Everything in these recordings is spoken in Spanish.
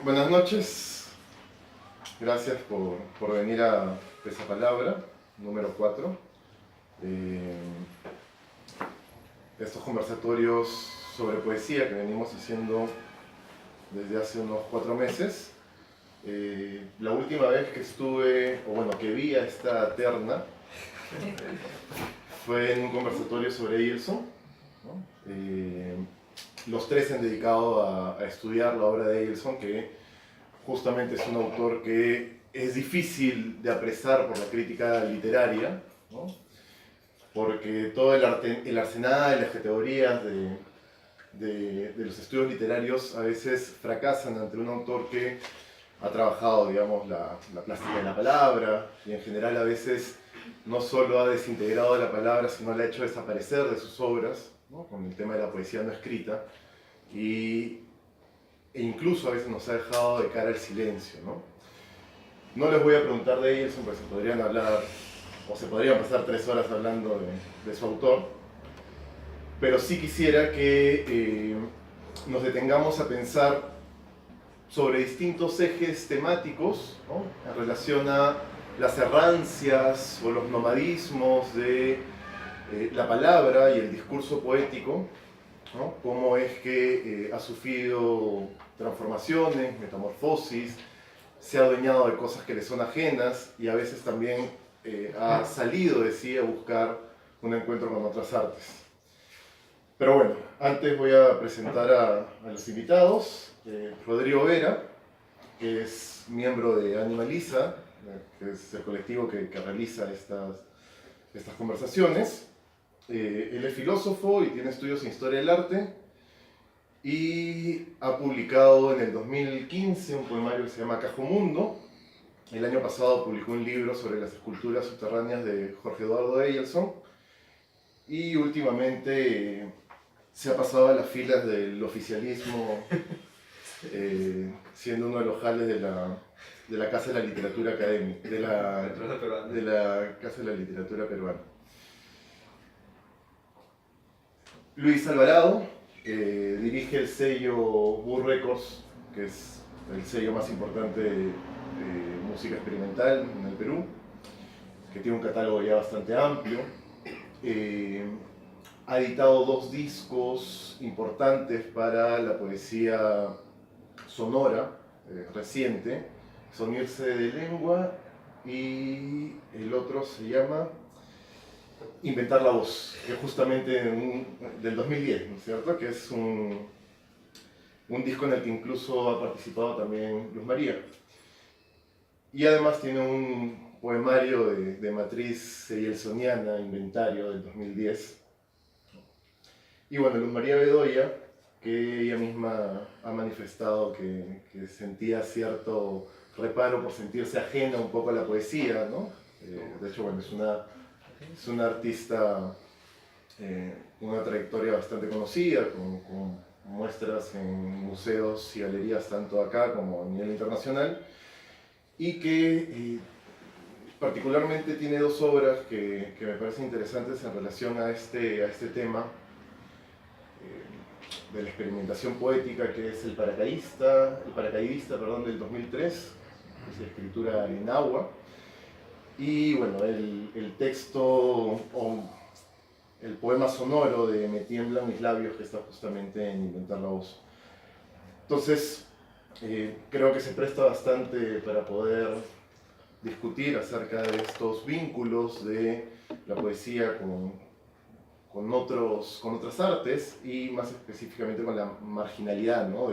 Buenas noches, gracias por venir a esa palabra, número 4. Estos conversatorios sobre poesía que venimos haciendo desde hace unos 4 meses. La última vez que estuve, o bueno, que vi a esta terna, fue en un conversatorio sobre Eilson, ¿no? Los tres se han dedicado a estudiar la obra de Eilson, que justamente es un autor que es difícil de apresar por la crítica literaria, ¿no? Porque todo el arsenal, las categorías de los estudios literarios a veces fracasan ante un autor que ha trabajado, digamos, la plástica de la palabra, y en general a veces no solo ha desintegrado la palabra, sino la ha hecho desaparecer de sus obras, ¿no? Con el tema de la poesía no escrita, e incluso a veces nos ha dejado de cara al silencio, ¿no? No les voy a preguntar de Eilson, porque se podrían hablar, o se podrían pasar 3 horas hablando de su autor, pero sí quisiera que nos detengamos a pensar sobre distintos ejes temáticos, ¿no? En relación a las errancias o los nomadismos de la palabra y el discurso poético, ¿no? Cómo es que ha sufrido transformaciones, metamorfosis, se ha adueñado de cosas que le son ajenas y a veces también ha salido de sí a buscar un encuentro con otras artes. Pero bueno, antes voy a presentar a los invitados. Rodrigo Vera, que es miembro de Animaliza, que es el colectivo que realiza estas conversaciones. Él es filósofo y tiene estudios en Historia del Arte y ha publicado en el 2015 un poemario que se llama Cajomundo. El año pasado publicó un libro sobre las esculturas subterráneas de Jorge Eduardo Eilson y últimamente se ha pasado a las filas del oficialismo, siendo uno de los jales de la Casa de la Literatura Académica, de la Casa de la Literatura Peruana. Luis Alvarado dirige el sello Burr Records, que es el sello más importante de música experimental en el Perú, que tiene un catálogo ya bastante amplio. Ha editado 2 discos importantes para la poesía sonora reciente, son Irse de Lengua y el otro se llama Inventar la Voz, que es justamente del 2010, ¿no es cierto? Que es un disco en el que incluso ha participado también Luz María. Y además tiene un poemario de matriz eilsoniana, Inventario, del 2010. Y bueno, Luz María Bedoya, que ella misma ha manifestado que sentía cierto reparo por sentirse ajena un poco a la poesía, ¿no? De hecho, bueno, es una artista con una trayectoria bastante conocida, con muestras en museos y galerías tanto acá como a nivel internacional, y que particularmente tiene 2 obras que me parecen interesantes en relación a este tema de la experimentación poética, que es el paracaidista, del 2003, es de escritura en agua, y bueno, el texto o el poema sonoro de Me tiemblan mis labios, que está justamente en Inventar la Voz. Entonces, creo que se presta bastante para poder discutir acerca de estos vínculos de la poesía con otras artes y más específicamente con la marginalidad, ¿no?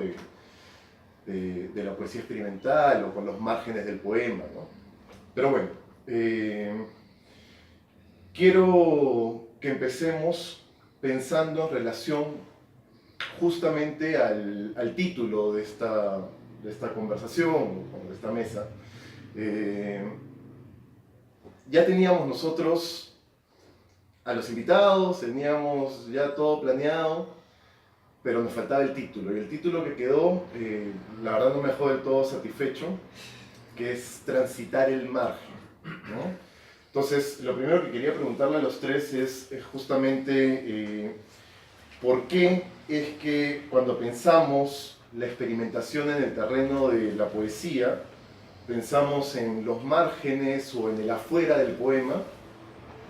de la poesía experimental o con los márgenes del poema, ¿no? Pero bueno, quiero que empecemos pensando en relación justamente al título de esta conversación, de esta mesa. Ya teníamos nosotros a los invitados, teníamos ya todo planeado, pero nos faltaba el título. Y el título que quedó, la verdad no me dejó del todo satisfecho, que es Transitar el margen, ¿no? Entonces, lo primero que quería preguntarle a los tres es justamente por qué es que cuando pensamos la experimentación en el terreno de la poesía, pensamos en los márgenes o en el afuera del poema,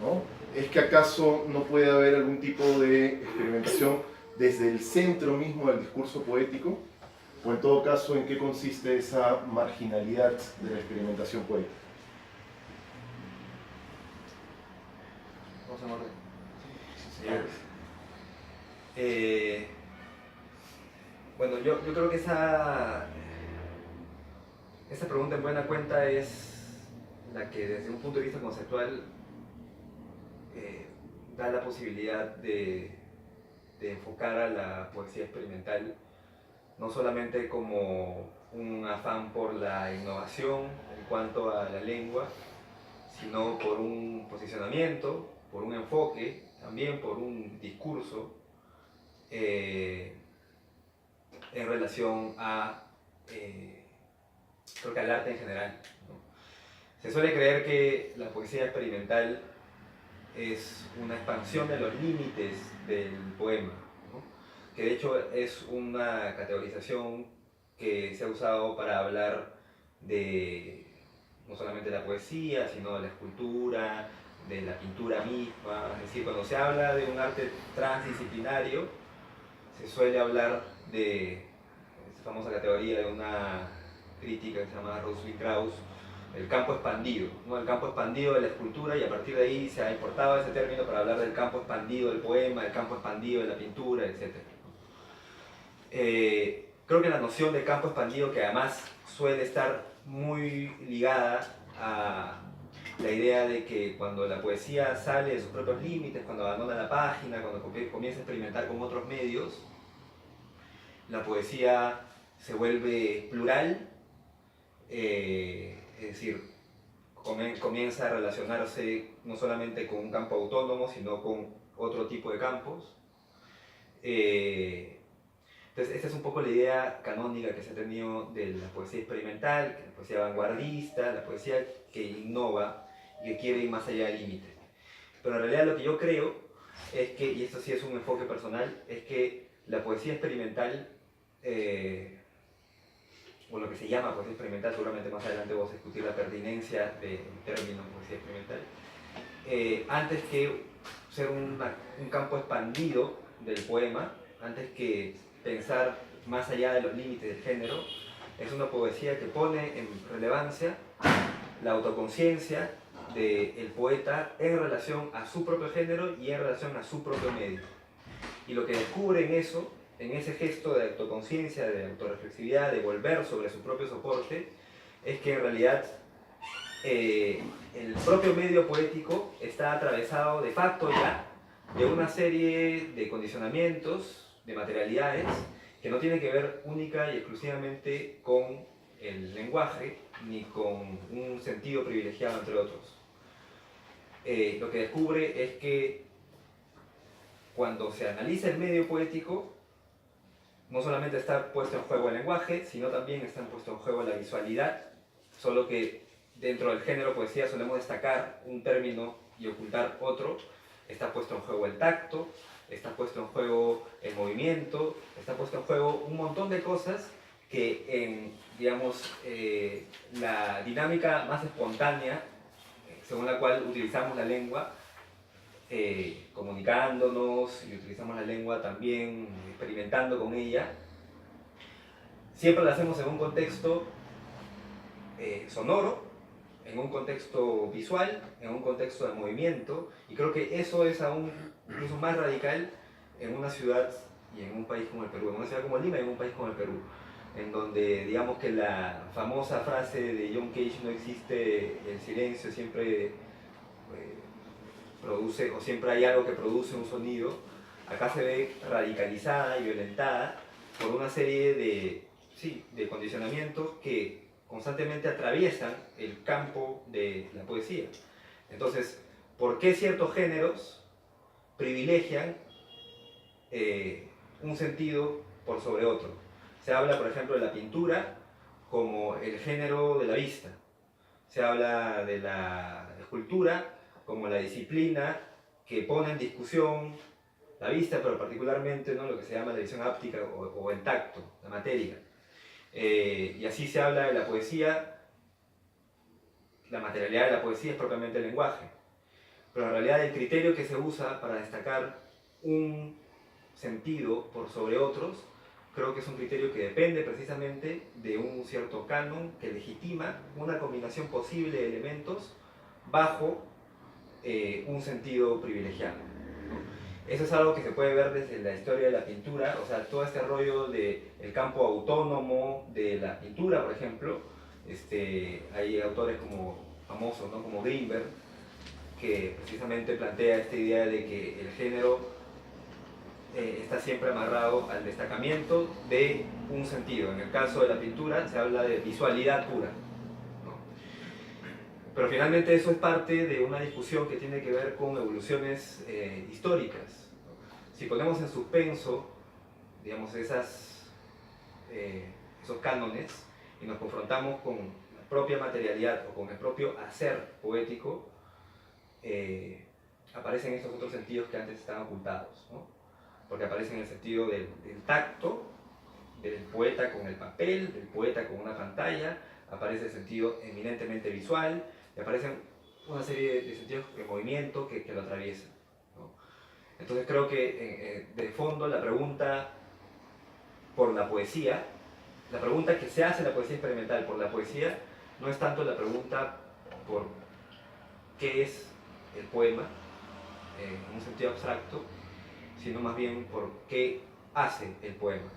¿no? ¿Es que acaso no puede haber algún tipo de experimentación desde el centro mismo del discurso poético? ¿O en todo caso, en qué consiste esa marginalidad de la experimentación poética? Vamos a orden. Bueno, yo creo que esa pregunta en buena cuenta es la que desde un punto de vista conceptual da la posibilidad de enfocar a la poesía experimental no solamente como un afán por la innovación en cuanto a la lengua, sino por un posicionamiento, por un enfoque, también por un discurso en relación a, creo que al arte en general, ¿no? Se suele creer que la poesía experimental es una expansión de los límites del poema, ¿no? Que de hecho es una categorización que se ha usado para hablar de no solamente la poesía, sino de la escultura, de la pintura misma. Es decir, cuando se habla de un arte transdisciplinario, se suele hablar de esta famosa categoría de una crítica que se llama Rosalind Krauss, el campo expandido, ¿no? El campo expandido de la escultura, y a partir de ahí se ha importado ese término para hablar del campo expandido del poema, del campo expandido de la pintura, etc. Creo que la noción de campo expandido, que además suele estar muy ligada a la idea de que cuando la poesía sale de sus propios límites, cuando abandona la página, cuando comienza a experimentar con otros medios, la poesía se vuelve plural, es decir, comienza a relacionarse no solamente con un campo autónomo, sino con otro tipo de campos. Entonces, esta es un poco la idea canónica que se ha tenido de la poesía experimental, la poesía vanguardista, la poesía que innova y que quiere ir más allá del límite. Pero en realidad lo que yo creo es que, y esto sí es un enfoque personal, es que la poesía experimental, o lo que se llama poesía experimental, seguramente más adelante vamos a discutir la pertinencia del término poesía experimental, antes que ser un campo expandido del poema, antes que pensar más allá de los límites del género, es una poesía que pone en relevancia la autoconciencia del poeta en relación a su propio género y en relación a su propio medio. Y lo que descubre en eso, en ese gesto de autoconciencia, de autorreflexividad, de volver sobre su propio soporte, es que en realidad el propio medio poético está atravesado de facto ya de una serie de condicionamientos, de materialidades, que no tienen que ver única y exclusivamente con el lenguaje, ni con un sentido privilegiado entre otros. Lo que descubre es que cuando se analiza el medio poético, no solamente está puesto en juego el lenguaje, sino también está puesto en juego la visualidad, solo que dentro del género poesía solemos destacar un término y ocultar otro. Está puesto en juego el tacto, está puesto en juego el movimiento, está puesto en juego un montón de cosas que en, digamos, la dinámica más espontánea, según la cual utilizamos la lengua, comunicándonos, y utilizamos la lengua también experimentando con ella, siempre la hacemos en un contexto sonoro, en un contexto visual, en un contexto de movimiento, y creo que eso es aún incluso más radical en una ciudad y en un país como el Perú, en una ciudad como Lima y en un país como el Perú, en donde digamos que la famosa frase de John Cage, no existe el silencio, siempre produce, o siempre hay algo que produce un sonido, acá se ve radicalizada y violentada por una serie de condicionamientos que constantemente atraviesan el campo de la poesía. Entonces, ¿por qué ciertos géneros privilegian un sentido por sobre otro? Se habla, por ejemplo, de la pintura como el género de la vista. Se habla de la escultura como la disciplina que pone en discusión la vista, pero particularmente, ¿no?, lo que se llama la visión áptica o el tacto, la materia. Y así se habla de la poesía. La materialidad de la poesía es propiamente el lenguaje, pero en realidad el criterio que se usa para destacar un sentido por sobre otros, creo que es un criterio que depende precisamente de un cierto canon que legitima una combinación posible de elementos bajo un sentido privilegiado, ¿no? Eso es algo que se puede ver desde la historia de la pintura, o sea, todo este rollo del campo autónomo de la pintura, por ejemplo. Hay autores como famosos, ¿no?, como Greenberg, que precisamente plantea esta idea de que el género está siempre amarrado al destacamiento de un sentido. En el caso de la pintura se habla de visualidad pura, ¿no? Pero finalmente eso es parte de una discusión que tiene que ver con evoluciones históricas, ¿no? Si ponemos en suspenso, digamos, esos cánones y nos confrontamos con la propia materialidad o con el propio hacer poético, aparecen estos otros sentidos que antes estaban ocultados, ¿no? Porque aparecen el sentido del tacto, del poeta con el papel, del poeta con una pantalla, aparece el sentido eminentemente visual, y aparecen una serie de sentidos de movimiento que lo atraviesan, ¿no? Entonces creo que de fondo la pregunta por la poesía, la pregunta que se hace en la poesía experimental por la poesía, no es tanto la pregunta por qué es el poema, en un sentido abstracto, sino más bien por qué hace el poema.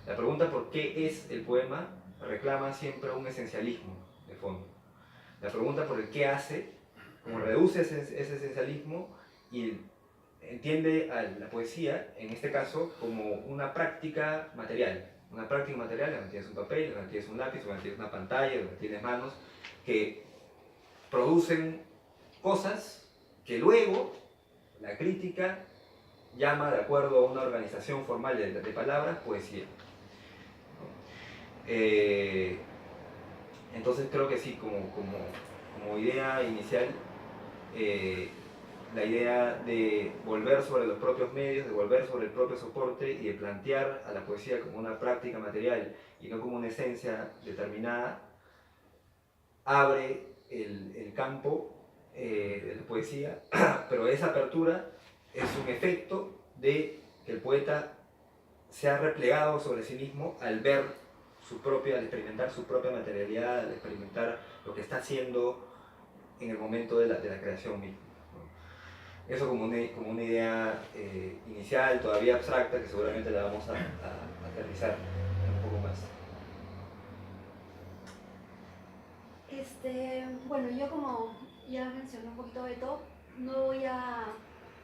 La pregunta por qué es el poema reclama siempre un esencialismo de fondo. La pregunta por el qué hace, como reduce ese esencialismo y entiende a la poesía, en este caso, como una práctica material. Una práctica material donde tienes un papel, donde tienes un lápiz, donde tienes una pantalla, donde tienes manos, que producen cosas que luego la crítica llama, de acuerdo a una organización formal de palabras, poesía, ¿no? Entonces creo que sí, como idea inicial, la idea de volver sobre los propios medios, de volver sobre el propio soporte y de plantear a la poesía como una práctica material y no como una esencia determinada, abre el campo de la poesía, pero esa apertura es un efecto de que el poeta se ha replegado sobre sí mismo al ver al experimentar su propia materialidad, al experimentar lo que está haciendo en el momento de la creación misma, ¿no? Eso como una idea inicial, todavía abstracta, que seguramente la vamos a aterrizar un poco más. Bueno, yo como ya mencioné un poquito Beto, no voy a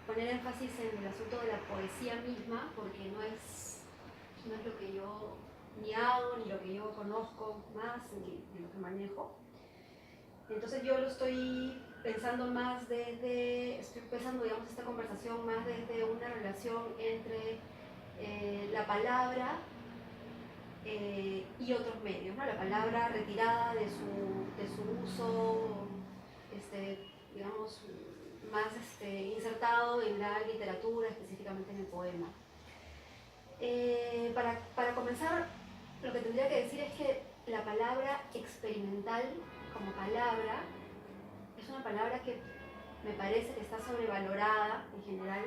poner énfasis en el asunto de la poesía misma, porque no es lo que yo ni hago, ni lo que yo conozco más, ni lo que manejo. Entonces yo lo estoy pensando estoy pensando, digamos, esta conversación más desde una relación entre la palabra y otros medios, ¿no? La palabra retirada de su uso, digamos, más insertado en la literatura, específicamente en el poema. Para comenzar, lo que tendría que decir es que la palabra experimental como palabra es una palabra que me parece que está sobrevalorada en general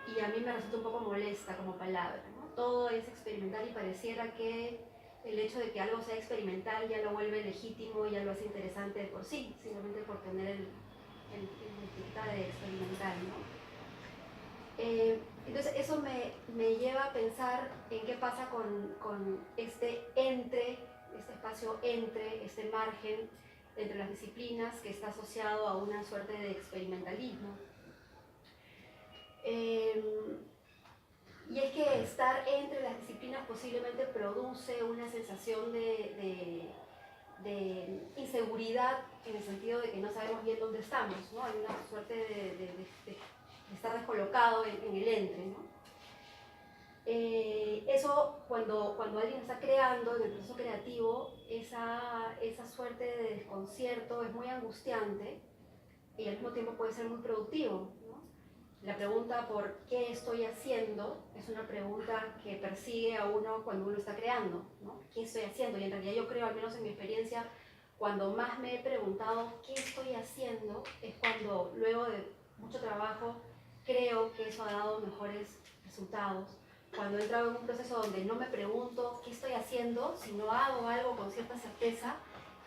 y a mí me resulta un poco molesta como palabra, ¿no? Todo es experimental y pareciera que el hecho de que algo sea experimental ya lo vuelve legítimo, ya lo hace interesante de por sí, simplemente por tener el etiqueta de experimental, ¿no? Entonces eso me lleva a pensar en qué pasa con este espacio entre, este margen entre las disciplinas que está asociado a una suerte de experimentalismo. Y es que estar entre las disciplinas posiblemente produce una sensación de inseguridad, en el sentido de que no sabemos bien dónde estamos, ¿no? Hay una suerte de estar descolocado en el entre, ¿no? Eso cuando alguien está creando, en el proceso creativo, esa suerte de desconcierto es muy angustiante y al mismo tiempo puede ser muy productivo, ¿no? La pregunta por qué estoy haciendo es una pregunta que persigue a uno cuando uno está creando, ¿no? ¿Qué estoy haciendo? Y en realidad yo creo, al menos en mi experiencia, cuando más me he preguntado qué estoy haciendo, es cuando luego de mucho trabajo creo que eso ha dado mejores resultados. Cuando he entrado en un proceso donde no me pregunto qué estoy haciendo, si no hago algo con cierta certeza,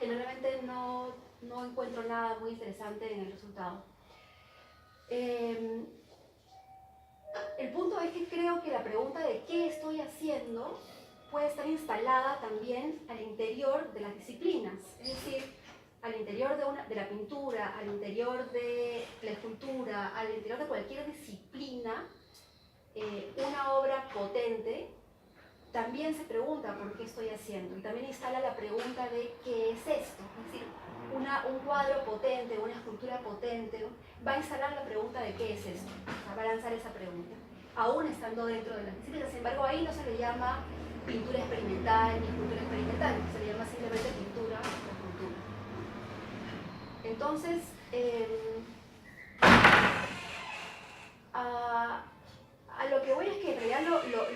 generalmente no encuentro nada muy interesante en el resultado. El punto es que creo que la pregunta de qué estoy haciendo puede estar instalada también al interior de las disciplinas, es decir, al interior de la pintura, al interior de la escultura, al interior de cualquier disciplina. Una obra potente también se pregunta por qué estoy haciendo y también instala la pregunta de qué es esto, es decir, un cuadro potente, una escultura potente va a instalar la pregunta de qué es esto, o sea, va a lanzar esa pregunta, aún estando dentro de las disciplinas. Sin embargo, ahí no se le llama pintura experimental ni escultura experimental, se le llama simplemente pintura o escultura. Entonces, a lo que voy es que en realidad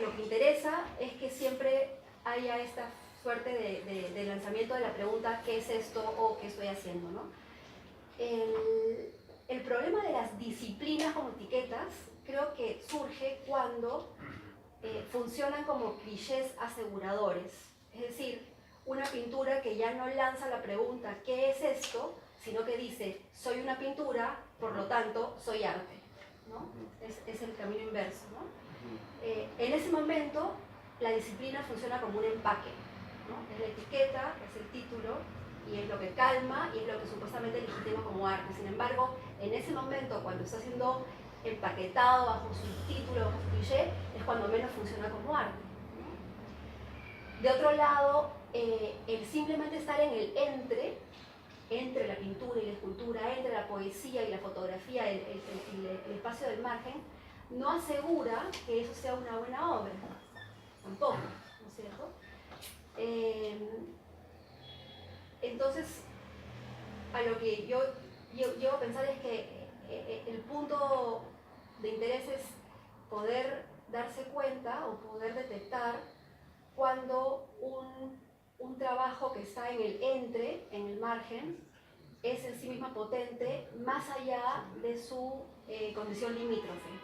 lo que interesa es que siempre haya esta suerte de lanzamiento de la pregunta ¿qué es esto o qué estoy haciendo? ¿No? El problema de las disciplinas como etiquetas creo que surge cuando funcionan como clichés aseguradores. Es decir, una pintura que ya no lanza la pregunta ¿qué es esto? Sino que dice soy una pintura, por lo tanto soy arte, ¿no? Es el camino inverso, ¿no? En ese momento la disciplina funciona como un empaque, ¿no? Es la etiqueta, es el título y es lo que calma y es lo que supuestamente legitima como arte. Sin embargo, en ese momento cuando está siendo empaquetado bajo su título, bajo su cliché, es cuando menos funciona como arte, ¿no? De otro lado, el simplemente estar en el entre la pintura y la escultura, entre la poesía y la fotografía, el espacio del margen, no asegura que eso sea una buena obra, tampoco, ¿no es cierto? Entonces, a lo que yo llego a pensar es que el punto de interés es poder darse cuenta o poder detectar cuando un trabajo que está en el margen, es en sí misma potente, más allá de su condición limítrofe, ¿no?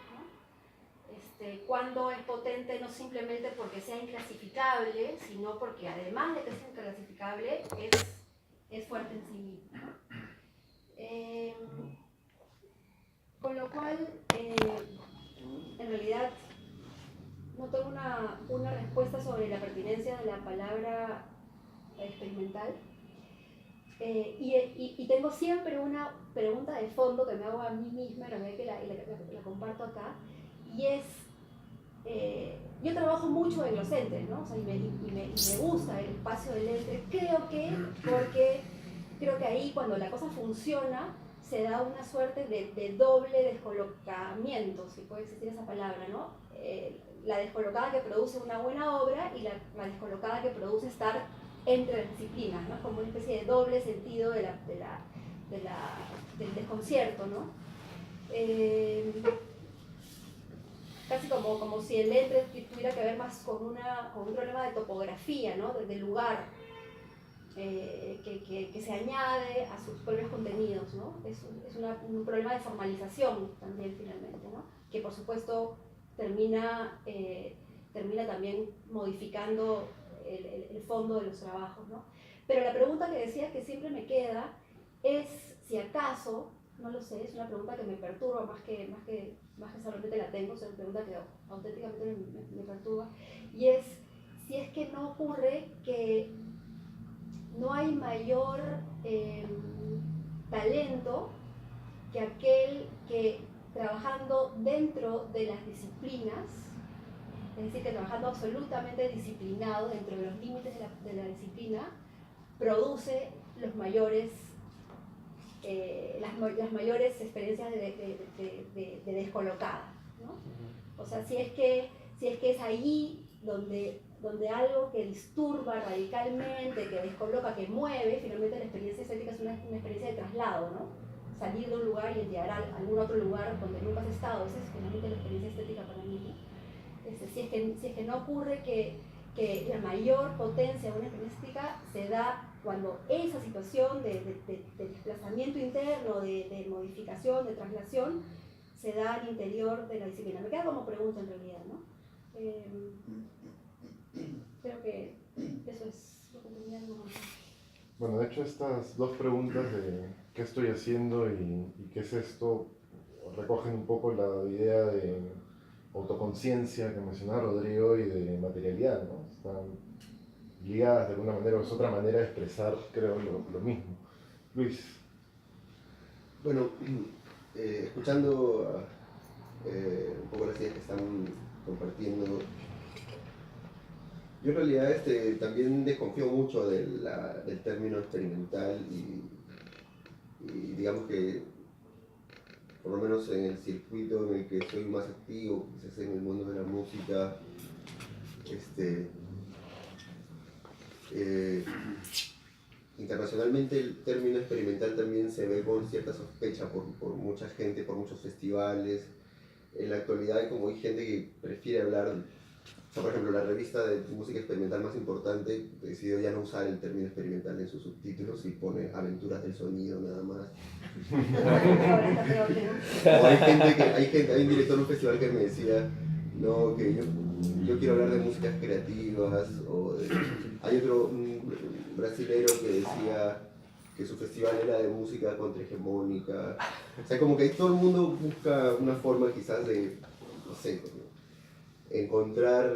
Cuando es potente no simplemente porque sea inclasificable, sino porque además de que es inclasificable, es fuerte en sí mismo. Con lo cual, en realidad, no tengo una respuesta sobre la pertinencia de la palabra experimental. Y tengo siempre una pregunta de fondo que me hago a mí misma, que la comparto acá, y es, yo trabajo mucho en los entes, ¿no? O sea, y me gusta el espacio del ente, porque creo que ahí cuando la cosa funciona, se da una suerte de doble descolocamiento, si puede existir esa palabra, ¿no? La descolocada que produce una buena obra y la descolocada que produce estar entre las disciplinas, ¿no? Como una especie de doble sentido del desconcierto, ¿no? Casi como si el entre tuviera que ver más con un problema de topografía, ¿no? De lugar, que se añade a sus propios contenidos, ¿no? Es un problema de formalización también finalmente, ¿no? Que por supuesto termina también modificando el fondo de los trabajos, ¿no? Pero la pregunta que decía que siempre me queda es si acaso, no lo sé, es una pregunta que me perturba más que solamente la tengo, es una pregunta que auténticamente me perturba, y es si es que no ocurre que no hay mayor talento que aquel que trabajando dentro de las disciplinas, es decir, que trabajando absolutamente disciplinado dentro de los límites de la disciplina, produce las mayores experiencias de descolocada, ¿no? O sea, si es que es allí donde algo que disturba radicalmente, que descoloca, que mueve, finalmente la experiencia estética es una experiencia de traslado, ¿no? salir de un lugar y llegar a algún otro lugar donde nunca has estado. Esa es finalmente la experiencia estética para mí, ¿no? Si es que no ocurre que la mayor potencia de una experiencia estética se da cuando esa situación de desplazamiento interno, de modificación, de traslación, se da al interior de la disciplina. Me queda como pregunta en realidad, ¿no? Creo que eso es lo que tenía que comentar. Bueno, de hecho estas dos preguntas de qué estoy haciendo y qué es esto recogen un poco la idea de autoconciencia que mencionaba Rodrigo y de materialidad, ¿no? Están ligadas de alguna manera, o es otra manera de expresar, creo, lo mismo. Luis. Bueno, escuchando un poco las ideas que están compartiendo, yo en realidad también desconfío mucho del término experimental y digamos que por lo menos en el circuito en el que soy más activo, quizás en el mundo de la música, internacionalmente el término experimental también se ve con cierta sospecha por mucha gente, por muchos festivales. En la actualidad, como hay gente que prefiere hablar, o sea, por ejemplo, la revista de música experimental más importante decidió ya no usar el término experimental en sus subtítulos y pone aventuras del sonido nada más. O hay un director de un festival que me decía, no, que yo quiero hablar de músicas creativas, hay otro brasilero que decía que su festival era de música contrahegemónica. O sea, como que todo el mundo busca una forma quizás de, no sé, encontrar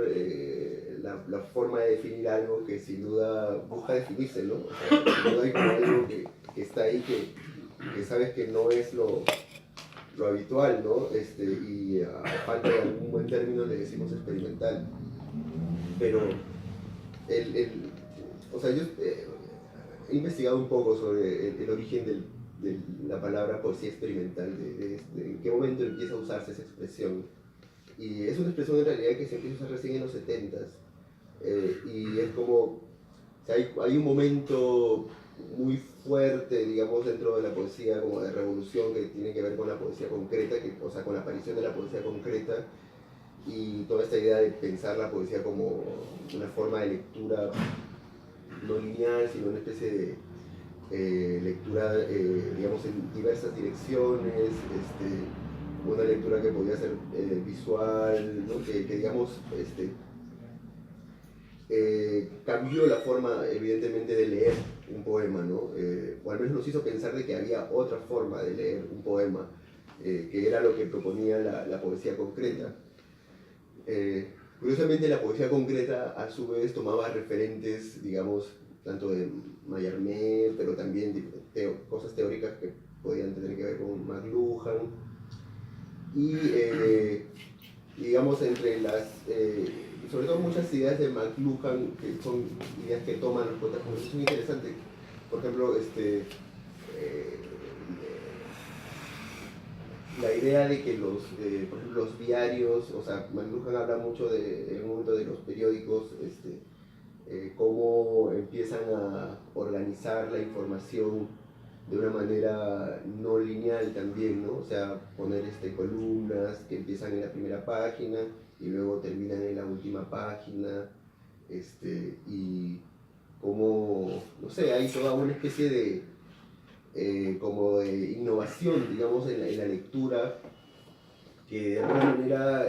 la forma de definir algo que sin duda busca definirse, ¿no? O sea, sin duda hay como algo que está ahí que sabes que no es lo habitual, ¿no? Y a falta de algún buen término le decimos experimental. Pero o sea, yo he investigado un poco sobre el origen de la palabra poesía experimental, en qué momento empieza a usarse esa expresión. Y es una expresión en realidad que se empieza a usar recién en los 70s. Y es como, o sea, hay un momento muy fuerte, digamos, dentro de la poesía como de revolución que tiene que ver con la poesía concreta, o sea, con la aparición de la poesía concreta y toda esta idea de pensar la poesía como una forma de lectura no lineal, sino una especie de lectura, digamos, en diversas direcciones, una lectura que podía ser visual, ¿no? que digamos, cambió la forma, evidentemente, de leer un poema, ¿no? O al menos nos hizo pensar de que había otra forma de leer un poema, que era lo que proponía la poesía concreta. Curiosamente, la poesía concreta, a su vez, tomaba referentes, digamos, tanto de Mallarmé, pero también de cosas teóricas que podían tener que ver con McLuhan. Y, digamos, entre sobre todo muchas ideas de McLuhan, que son ideas que toman los poetas, es muy interesante. Por ejemplo, la idea de que por ejemplo, los diarios, o sea, McLuhan habla mucho en un momento de los periódicos, cómo empiezan a organizar la información de una manera no lineal también, ¿no? O sea, poner columnas que empiezan en la primera página y luego terminan en la última página, y como, no sé, hay toda una especie de como de innovación, digamos, en la lectura, que de alguna manera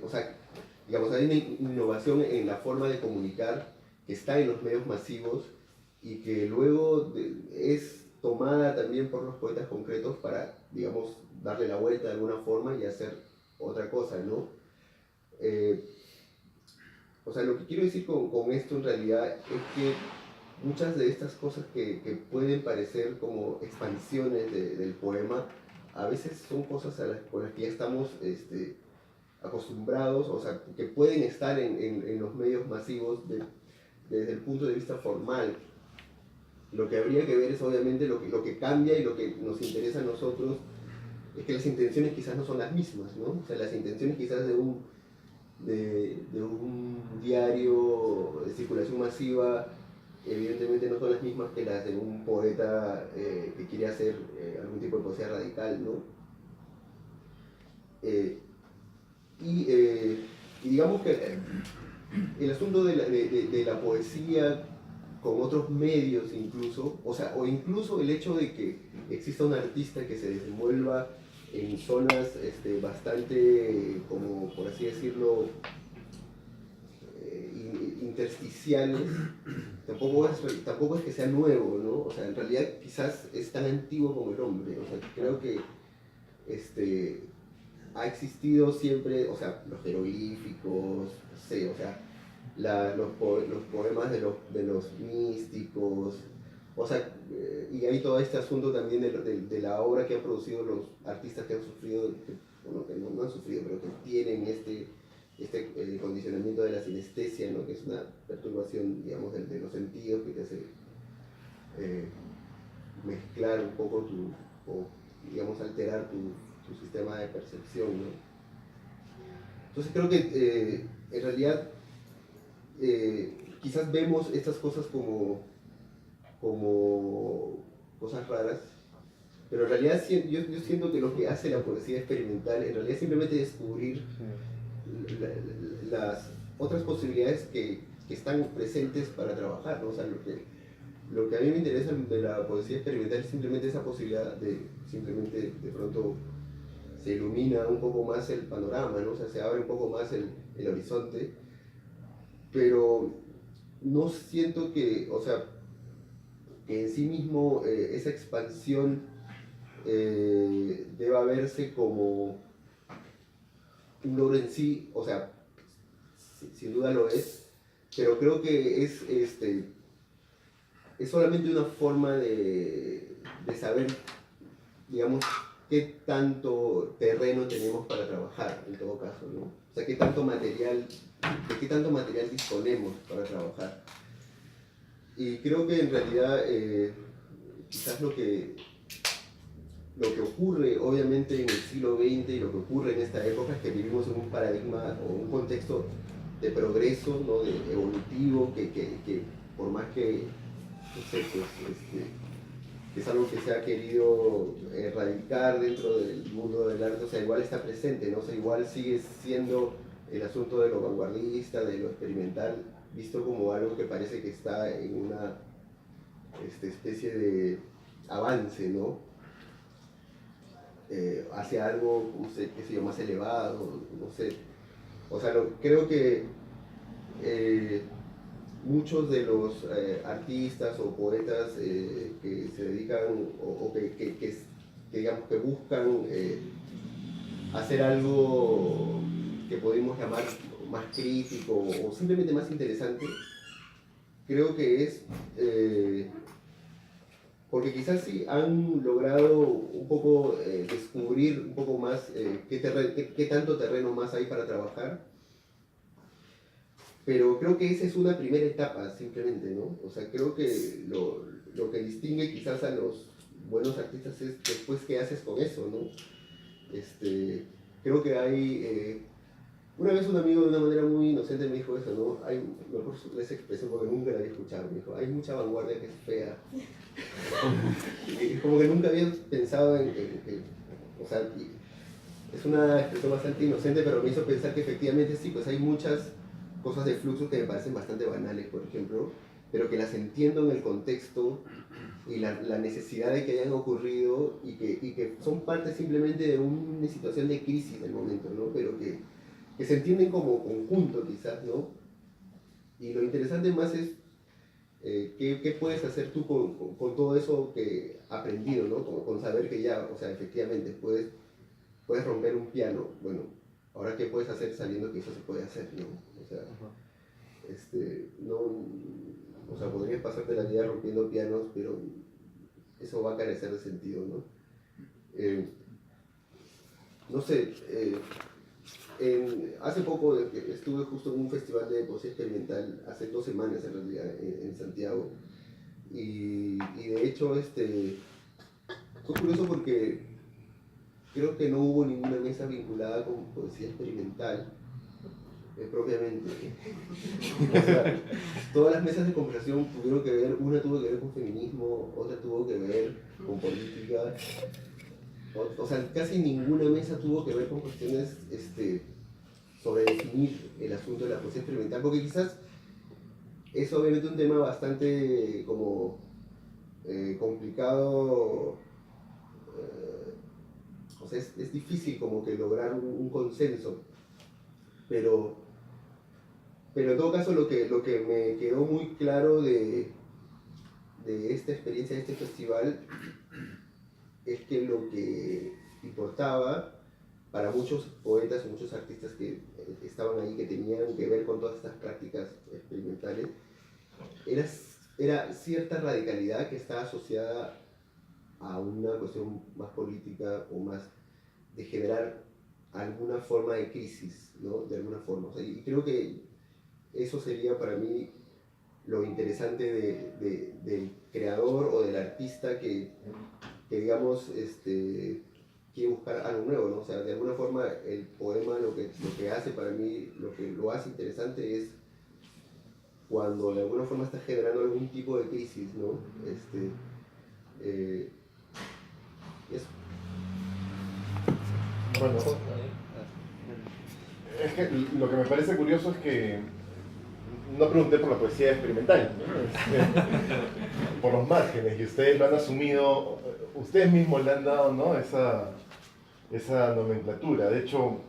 o sea, digamos, hay una innovación en la forma de comunicar que está en los medios masivos y que luego es tomada también por los poetas concretos para, digamos, darle la vuelta de alguna forma y hacer otra cosa, ¿no? O sea, lo que quiero decir con esto en realidad es que muchas de estas cosas que pueden parecer como expansiones del poema, a veces son cosas con las que ya estamos acostumbrados, o sea, que pueden estar en los medios masivos desde el punto de vista formal. Lo que habría que ver es obviamente lo que cambia y lo que nos interesa a nosotros es que las intenciones quizás no son las mismas, ¿no? O sea, las intenciones quizás de un diario de circulación masiva evidentemente no son las mismas que las de un poeta que quiere hacer algún tipo de poesía radical, ¿no? Y digamos que el asunto de la poesía con otros medios incluso, o incluso el hecho de que exista un artista que se desenvuelva en zonas bastante, como por así decirlo, intersticiales, tampoco es que sea nuevo, ¿no? O sea, en realidad quizás es tan antiguo como el hombre, o sea, creo que ha existido siempre, o sea, los jeroglíficos, no sé, o sea, los poemas de los místicos, o sea, y hay todo este asunto también de la obra que han producido los artistas que han sufrido, bueno, que no han sufrido, pero que tienen este condicionamiento de la sinestesia, ¿no? Que es una perturbación, digamos, de los sentidos que te hace mezclar un poco o digamos, alterar tu sistema de percepción, ¿no? Entonces creo que en realidad quizás vemos estas cosas como cosas raras, pero en realidad yo siento que lo que hace la poesía experimental en realidad es simplemente descubrir las otras posibilidades que están presentes para trabajar, ¿no? O sea, lo que a mí me interesa de la poesía experimental es simplemente esa posibilidad de simplemente de pronto se ilumina un poco más el panorama, ¿no? O sea, se abre un poco más el horizonte, pero no siento que, o sea, que en sí mismo esa expansión deba verse como un logro en sí, o sea, sin duda lo es, pero creo que es solamente una forma de saber, digamos, qué tanto terreno tenemos para trabajar, en todo caso, ¿no? O sea, de qué tanto material disponemos para trabajar. Y creo que en realidad quizás lo que ocurre obviamente en el siglo XX y lo que ocurre en esta época es que vivimos en un paradigma o un contexto de progreso, ¿no? De evolutivo, que por más que, no sé, pues, que es algo que se ha querido erradicar dentro del mundo del arte, o sea, igual está presente, ¿no? O sea, igual sigue siendo el asunto de lo vanguardista, de lo experimental, visto como algo que parece que está en una especie de avance, ¿no? Hacia algo, no sé, qué sé yo, más elevado, no sé. O sea, creo que muchos de los artistas o poetas que se dedican o que digamos que buscan hacer algo que podemos llamar más crítico o simplemente más interesante, creo que es porque quizás sí han logrado un poco descubrir un poco más qué tanto terreno más hay para trabajar. Pero creo que esa es una primera etapa, simplemente, ¿no? O sea, creo que lo que distingue quizás a los buenos artistas es después qué haces con eso, ¿no? Creo que hay... una vez un amigo de una manera muy inocente me dijo eso, ¿no? Mejor esa expresión porque nunca la había escuchado, me dijo, hay mucha vanguardia que es fea. Y como que nunca había pensado en o sea, es una expresión bastante inocente, pero me hizo pensar que efectivamente sí, pues hay muchas cosas de fluxo que me parecen bastante banales, por ejemplo, pero que las entiendo en el contexto y la necesidad de que hayan ocurrido y que son parte simplemente de una situación de crisis del momento, ¿no? Pero que se entienden como conjunto quizás, ¿no? Y lo interesante más es qué puedes hacer tú con todo eso que aprendido, ¿no? Con saber que ya, o sea, efectivamente puedes romper un piano, bueno, ahora qué puedes hacer sabiendo que eso se puede hacer, ¿no? O sea, no, o sea, podrías pasarte la vida rompiendo pianos, pero eso va a carecer de sentido, ¿no? No sé, hace poco estuve justo en un festival de poesía experimental, hace 2 semanas en realidad, en Santiago, y de hecho fue curioso porque creo que no hubo ninguna mesa vinculada con poesía experimental, propiamente. O sea, todas las mesas de conversación tuvieron que ver, una tuvo que ver con feminismo, otra tuvo que ver con política. O sea, casi ninguna mesa tuvo que ver con cuestiones sobre definir el asunto de la poesía experimental, porque quizás es obviamente un tema bastante como complicado, o sea, es difícil como que lograr un consenso, pero en todo caso lo que me quedó muy claro de esta experiencia, de este festival, es que lo que importaba para muchos poetas o muchos artistas que estaban ahí, que tenían que ver con todas estas prácticas experimentales, era cierta radicalidad que está asociada a una cuestión más política o más de generar alguna forma de crisis, ¿no? De alguna forma. O sea, y creo que eso sería para mí lo interesante del creador o del artista que digamos, quiere buscar algo nuevo, ¿no? O sea, de alguna forma el poema lo que hace para mí, lo que lo hace interesante es cuando de alguna forma está generando algún tipo de crisis, ¿no? Eso. Bueno, es que lo que me parece curioso es que no pregunté por la poesía experimental, ¿no? Por los márgenes, y ustedes lo han asumido, ustedes mismos le han dado, ¿no? esa nomenclatura. De hecho,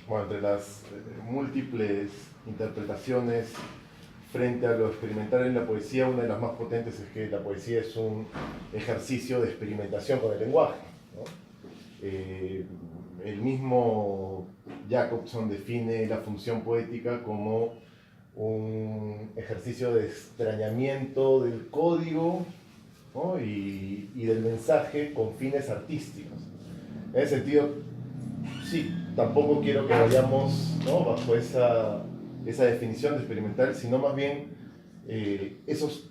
bueno, entre las múltiples interpretaciones frente a lo experimental en la poesía, una de las más potentes es que la poesía es un ejercicio de experimentación con el lenguaje, ¿no? El mismo Jacobson define la función poética como un ejercicio de extrañamiento del código, ¿no? y del mensaje con fines artísticos. En ese sentido, sí, tampoco quiero que vayamos, ¿no? bajo esa definición de experimental, sino más bien esos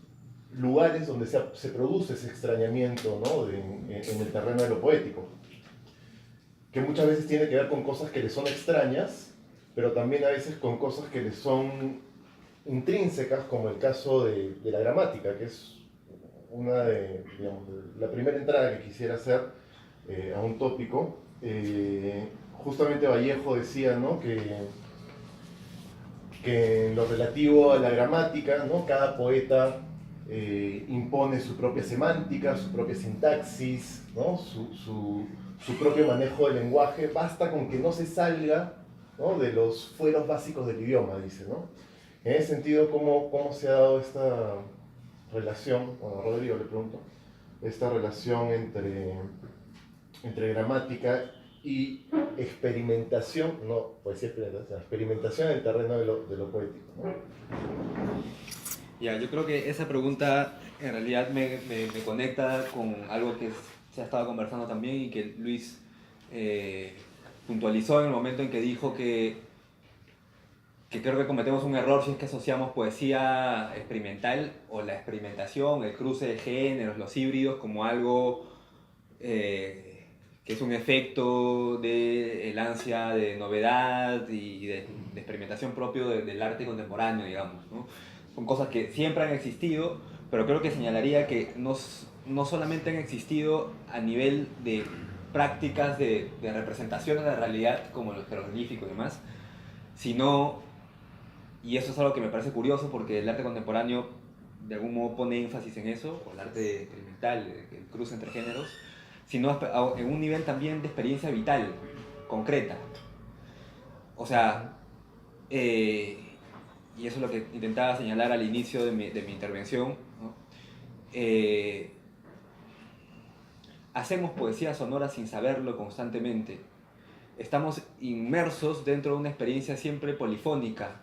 lugares donde se produce ese extrañamiento, ¿no? en el terreno de lo poético, que muchas veces tiene que ver con cosas que le son extrañas, pero también a veces con cosas que le son intrínsecas, como el caso de la gramática, que es una digamos, la primera entrada que quisiera hacer a un tópico. Justamente Vallejo decía, ¿no? que en lo relativo a la gramática, ¿no? cada poeta impone su propia semántica, su propia sintaxis, ¿no? su propio manejo del lenguaje, basta con que no se salga, ¿no? de los fueros básicos del idioma, dice, ¿no? En ese sentido, ¿cómo se ha dado esta relación, bueno, a Rodrigo le pregunto, esta relación entre gramática y experimentación, no poesía experimentación en el terreno de lo poético, ¿no? Ya, yo creo que esa pregunta en realidad me conecta con algo que se ha estado conversando también y que Luis puntualizó en el momento en que dijo que creo que cometemos un error si es que asociamos poesía experimental o la experimentación, el cruce de géneros, los híbridos como algo que es un efecto del ansia de novedad y de experimentación propio del arte contemporáneo, digamos, ¿no? Son cosas que siempre han existido, pero creo que señalaría que no solamente han existido a nivel de prácticas de representación de la realidad, como el jeroglífico y demás, sino, y eso es algo que me parece curioso porque el arte contemporáneo de algún modo pone énfasis en eso, o el arte experimental, el cruce entre géneros, sino en un nivel también de experiencia vital, concreta. O sea, y eso es lo que intentaba señalar al inicio de mi intervención, ¿no? Hacemos poesía sonora sin saberlo constantemente. Estamos inmersos dentro de una experiencia siempre polifónica.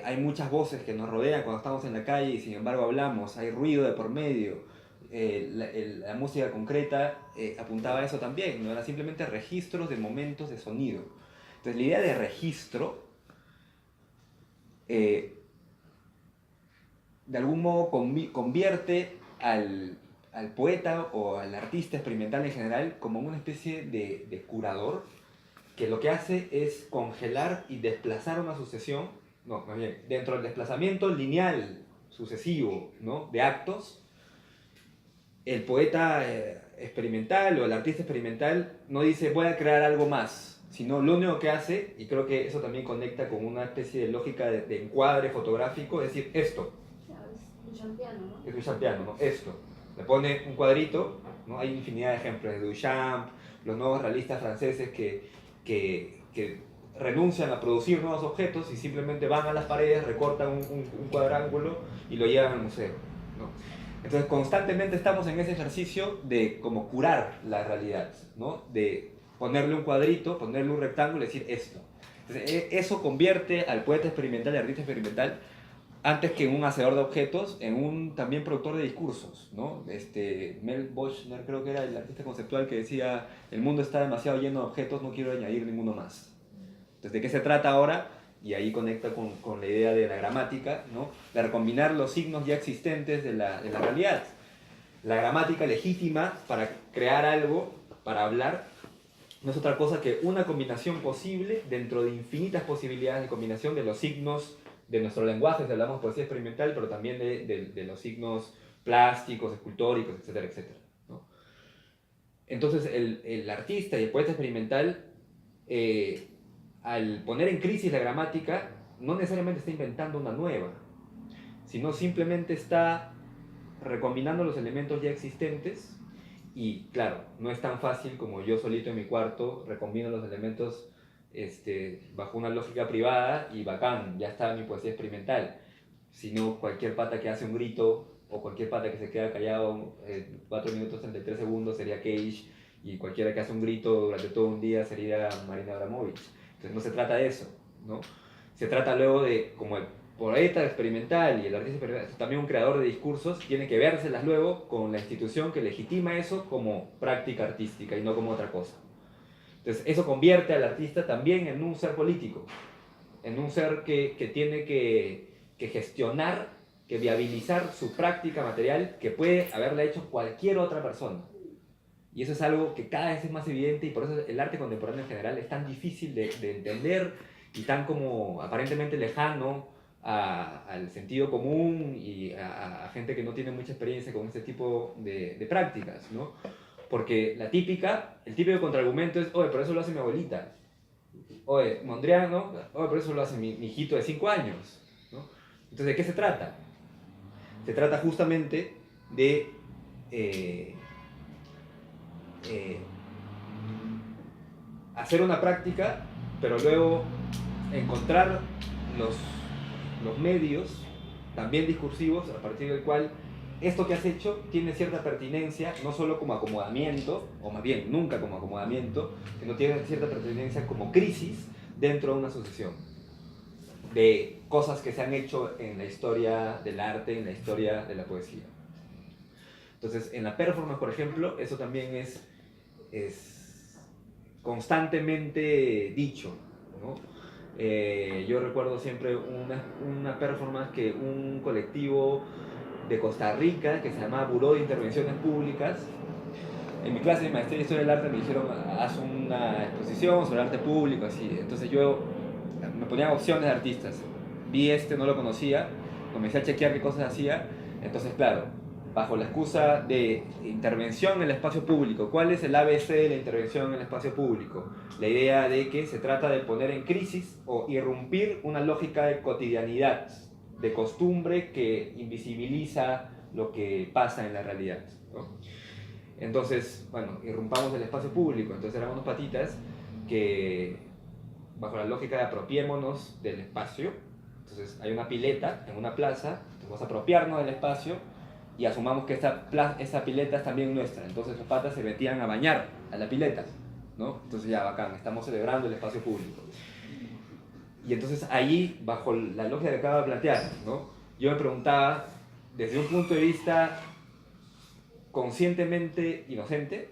Hay muchas voces que nos rodean cuando estamos en la calle y sin embargo hablamos, hay ruido de por medio. La música concreta apuntaba a eso también, no era simplemente registros de momentos de sonido. Entonces la idea de registro de algún modo convierte al poeta o al artista experimental en general como una especie de curador que lo que hace es congelar y desplazar una sucesión, no, más bien, dentro del desplazamiento lineal sucesivo, ¿no?, de actos, el poeta experimental o el artista experimental no dice voy a crear algo más, sino lo único que hace, y creo que eso también conecta con una especie de lógica de encuadre fotográfico, es decir, esto. Claro, es Duchampiano, ¿no? Es Duchampiano, ¿no? Esto. Le pone un cuadrito, ¿no? Hay infinidad de ejemplos de Duchamp, los nuevos realistas franceses que renuncian a producir nuevos objetos y simplemente van a las paredes, recortan un cuadrángulo y lo llevan al museo, ¿no? Entonces constantemente estamos en ese ejercicio de como curar la realidad, ¿no? De ponerle un cuadrito, ponerle un rectángulo y decir esto. Entonces, eso convierte al poeta experimental y artista experimental antes que en un hacedor de objetos, en un también productor de discursos, ¿no? Mel Bochner creo que era el artista conceptual que decía el mundo está demasiado lleno de objetos, no quiero añadir ninguno más. Entonces, ¿de qué se trata ahora? Y ahí conecta con la idea de la gramática, ¿no? De recombinar los signos ya existentes de la realidad. La gramática legítima para crear algo, para hablar, no es otra cosa que una combinación posible dentro de infinitas posibilidades de combinación de los signos de nuestro lenguaje, si hablamos de poesía experimental, pero también de los signos plásticos, escultóricos, etcétera, etcétera, ¿no? Entonces, el artista y el poeta experimental, al poner en crisis la gramática, no necesariamente está inventando una nueva, sino simplemente está recombinando los elementos ya existentes. Y claro, no es tan fácil como yo solito en mi cuarto recombino los elementos bajo una lógica privada y bacán, ya está mi poesía experimental. Sino cualquier pata que hace un grito o cualquier pata que se queda callado 4 minutos 33 segundos sería Cage, y cualquiera que hace un grito durante todo un día sería Marina Abramovich. Entonces no se trata de eso, ¿no? Se trata luego de, como el poeta experimental y el artista experimental, también un creador de discursos, tiene que vérselas luego con la institución que legitima eso como práctica artística y no como otra cosa. Entonces eso convierte al artista también en un ser político, en un ser que tiene que gestionar, que viabilizar su práctica material que puede haberla hecho cualquier otra persona. Y eso es algo que cada vez es más evidente, y por eso el arte contemporáneo en general es tan difícil de entender y tan como aparentemente lejano al sentido común y a gente que no tiene mucha experiencia con este tipo de prácticas, ¿no? Porque el típico contraargumento es, oye, pero eso lo hace mi abuelita. Oye, Mondrian, ¿no? Oye, pero eso lo hace mi hijito de 5 años, ¿no? Entonces, ¿de qué se trata? Se trata justamente de hacer una práctica, pero luego encontrar los medios, también discursivos, a partir del cual esto que has hecho tiene cierta pertinencia, no solo como acomodamiento, o más bien nunca como acomodamiento, sino tiene cierta pertinencia como crisis dentro de una sucesión de cosas que se han hecho en la historia del arte, en la historia de la poesía. Entonces, en la performance, por ejemplo, eso también es constantemente dicho, ¿no? Yo recuerdo siempre una performance que un colectivo de Costa Rica que se llamaba Buró de Intervenciones Públicas, en mi clase de maestría de Historia del Arte me dijeron haz una exposición sobre arte público, así. Entonces yo me ponía opciones de artistas, vi no lo conocía, comencé a chequear qué cosas hacía. Entonces claro, bajo la excusa de intervención en el espacio público, ¿cuál es el ABC de la intervención en el espacio público? La idea de que se trata de poner en crisis o irrumpir una lógica de cotidianidad, de costumbre que invisibiliza lo que pasa en la realidad, ¿no? Entonces, bueno, irrumpamos el espacio público. Entonces eran unos patitas que, bajo la lógica de apropiémonos del espacio, entonces hay una pileta en una plaza, entonces vamos a apropiarnos del espacio y asumamos que esa pileta es también nuestra. Entonces los patas se metían a bañar a la pileta, ¿no? Entonces ya, bacán, estamos celebrando el espacio público. Y entonces ahí, bajo la lógica que acabo de plantear, ¿no?, yo me preguntaba, desde un punto de vista conscientemente inocente,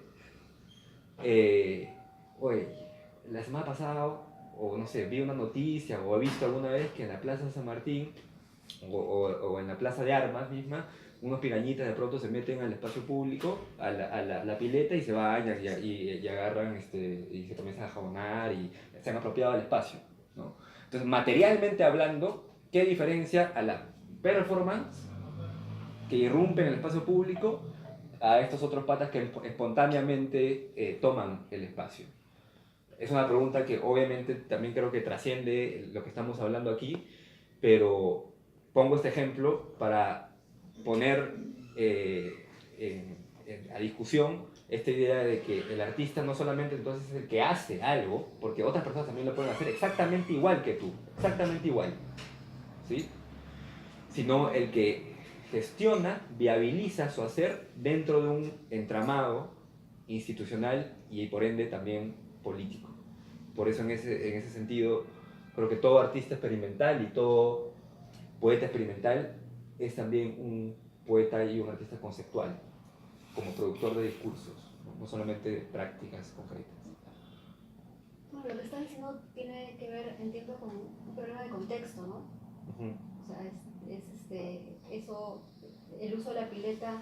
oye, la semana pasada, o no sé, vi una noticia o he visto alguna vez que en la Plaza San Martín o en la plaza de armas misma, unos pirañitas de pronto se meten al espacio público, a la pileta y se bañan y agarran y se comienzan a jabonar y se han apropiado del espacio, ¿no? Entonces, materialmente hablando, ¿qué diferencia a la performance que irrumpe en el espacio público a estos otros patas que espontáneamente toman el espacio? Es una pregunta que obviamente también creo que trasciende lo que estamos hablando aquí, pero pongo este ejemplo para poner a discusión esta idea de que el artista no solamente entonces es el que hace algo, porque otras personas también lo pueden hacer exactamente igual que tú, exactamente igual, ¿sí? Sino el que gestiona, viabiliza su hacer dentro de un entramado institucional y por ende también político. Por eso en ese sentido creo que todo artista experimental y todo poeta experimental es también un poeta y un artista conceptual, como productor de discursos, no solamente de prácticas concretas. Bueno, lo que estás diciendo tiene que ver, entiendo, con un problema de contexto, ¿no? O sea, eso, el uso de la pileta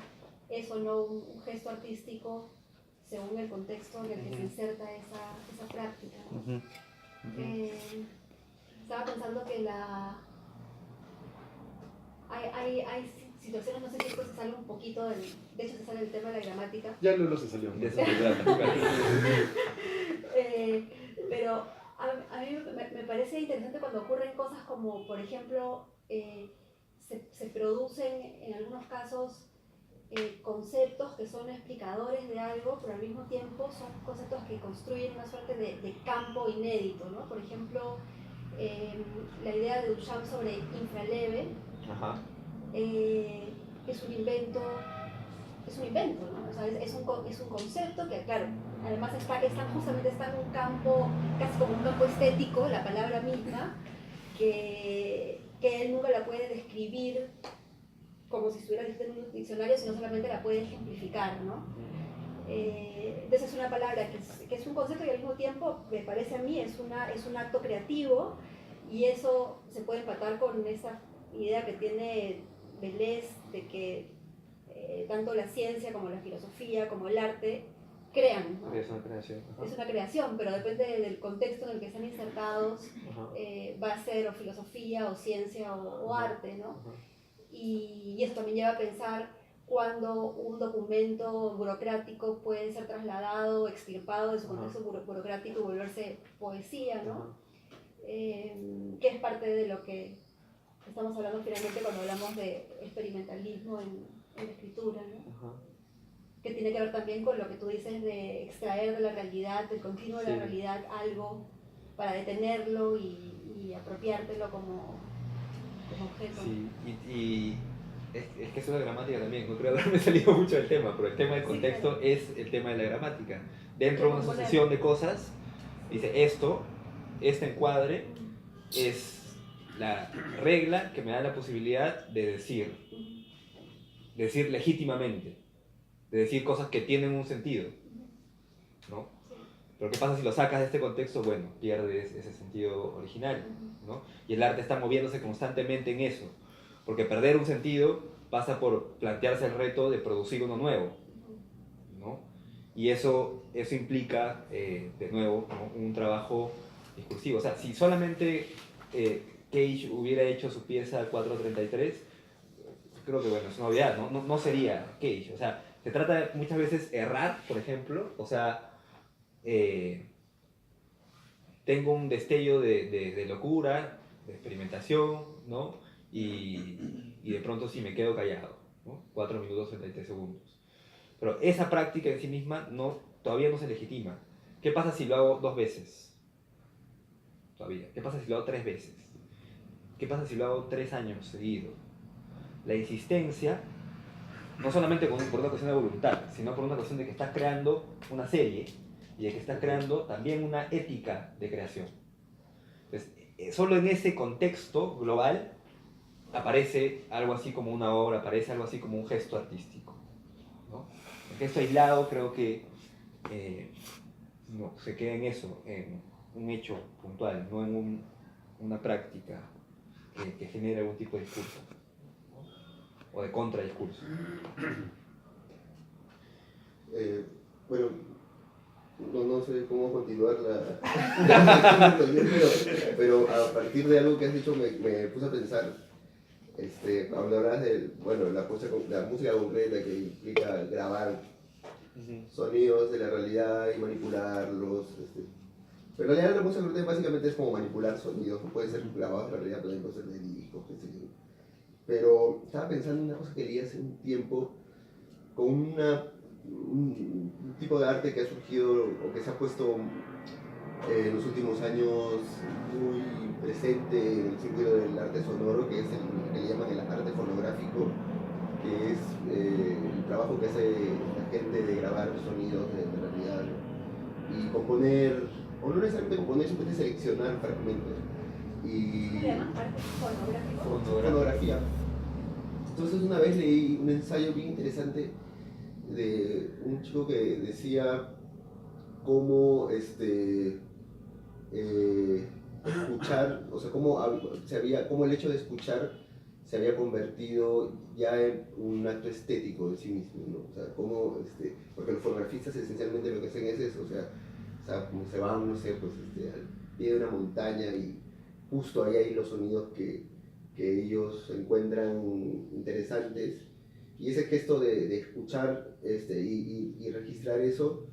es o no un gesto artístico según el contexto en el que se inserta esa práctica, ¿no? Estaba pensando que hay situaciones, no sé si esto se sale un poquito de hecho se sale el tema de la gramática. Ya Lolo se salió. De eso se trata. Pero a mí me parece interesante cuando ocurren cosas como, por ejemplo, se producen en algunos casos conceptos que son explicadores de algo, pero al mismo tiempo son conceptos que construyen una suerte de campo inédito, ¿no? Por ejemplo, la idea de Duchamp sobre infraleve. Ajá. Es un invento, ¿no? O sea, es un concepto que, claro, además justamente está en un campo, casi como un campo estético, la palabra misma, que él nunca la puede describir como si estuviera escrita en un diccionario, sino solamente la puede ejemplificar, ¿no? Entonces es una palabra que es un concepto y al mismo tiempo, me parece a mí, es un acto creativo, y eso se puede empatar con esa idea que tiene Deleuze de que tanto la ciencia como la filosofía como el arte crean, ¿no? Es una creación. Ajá. Es una creación, pero depende del contexto en el que están insertados, va a ser o filosofía o ciencia o arte, ¿no? Y eso también lleva a pensar cuando un documento burocrático puede ser trasladado, extirpado de su contexto burocrático y volverse poesía, ¿no? Que es parte de lo que estamos hablando finalmente cuando hablamos de experimentalismo en la escritura, ¿no? Que tiene que ver también con lo que tú dices de extraer de la realidad, del continuo de la realidad, algo para detenerlo y apropiártelo como objeto. Sí, y es que eso es la gramática también, no creo haberme salido mucho del tema, pero el tema del contexto es el tema de la gramática. Dentro de una sucesión de cosas, dice este encuadre es la regla que me da la posibilidad de decir legítimamente, de decir cosas que tienen un sentido, ¿no? Pero ¿qué pasa si lo sacas de este contexto? Bueno, pierdes ese sentido original, ¿no? Y el arte está moviéndose constantemente en eso, porque perder un sentido pasa por plantearse el reto de producir uno nuevo, ¿no? Y eso implica, de nuevo, ¿no?, un trabajo discursivo. O sea, si solamente Cage hubiera hecho su pieza 433, creo que, bueno, es una obviedad, no sería Cage. O sea, se trata de muchas veces errar, por ejemplo, o sea, tengo un destello de locura, de experimentación, ¿no? Y de pronto sí me quedo callado, ¿no? 4 minutos 33 segundos. Pero esa práctica en sí misma todavía no se legitima. ¿Qué pasa si lo hago 2 veces? Todavía. ¿Qué pasa si lo hago 3 veces? ¿Qué pasa si lo hago 3 años seguidos? La insistencia, no solamente por una cuestión de voluntad, sino por una cuestión de que estás creando una serie y de que estás creando también una ética de creación. Entonces, solo en ese contexto global aparece algo así como una obra, aparece algo así como un gesto artístico, ¿no? El gesto aislado creo que no, se queda en eso, en un hecho puntual, no en una práctica que genere algún tipo de discurso, ¿no? O de contradiscurso. Bueno, no sé cómo continuar pero a partir de algo que has dicho me puse a pensar, cuando hablas de la música concreta que implica grabar sonidos de la realidad y manipularlos, pero en realidad la música concreta básicamente es como manipular sonidos, no puede ser grabados en la realidad, pero puede ser de discos, qué sé yo. Pero estaba pensando en una cosa que leí hace un tiempo con un tipo de arte que ha surgido o que se ha puesto en los últimos años muy presente en el círculo del arte sonoro, que es el que le llaman el arte fonográfico, que es el trabajo que hace la gente de grabar sonidos de realidad, ¿no? Y componer, o no necesariamente componer, simplemente seleccionar fragmentos. ¿Cómo se llama? ¿Arte fonográfico? Fonografía. Entonces una vez leí un ensayo bien interesante de un chico que decía cómo escuchar, o sea, cómo el hecho de escuchar se había convertido ya en un acto estético en sí mismo, ¿no? O sea, porque los fotografistas esencialmente lo que hacen es eso, o sea como se van, no sé, pues al pie de una montaña y justo ahí hay los sonidos que ellos encuentran interesantes, y ese gesto de escuchar y registrar eso,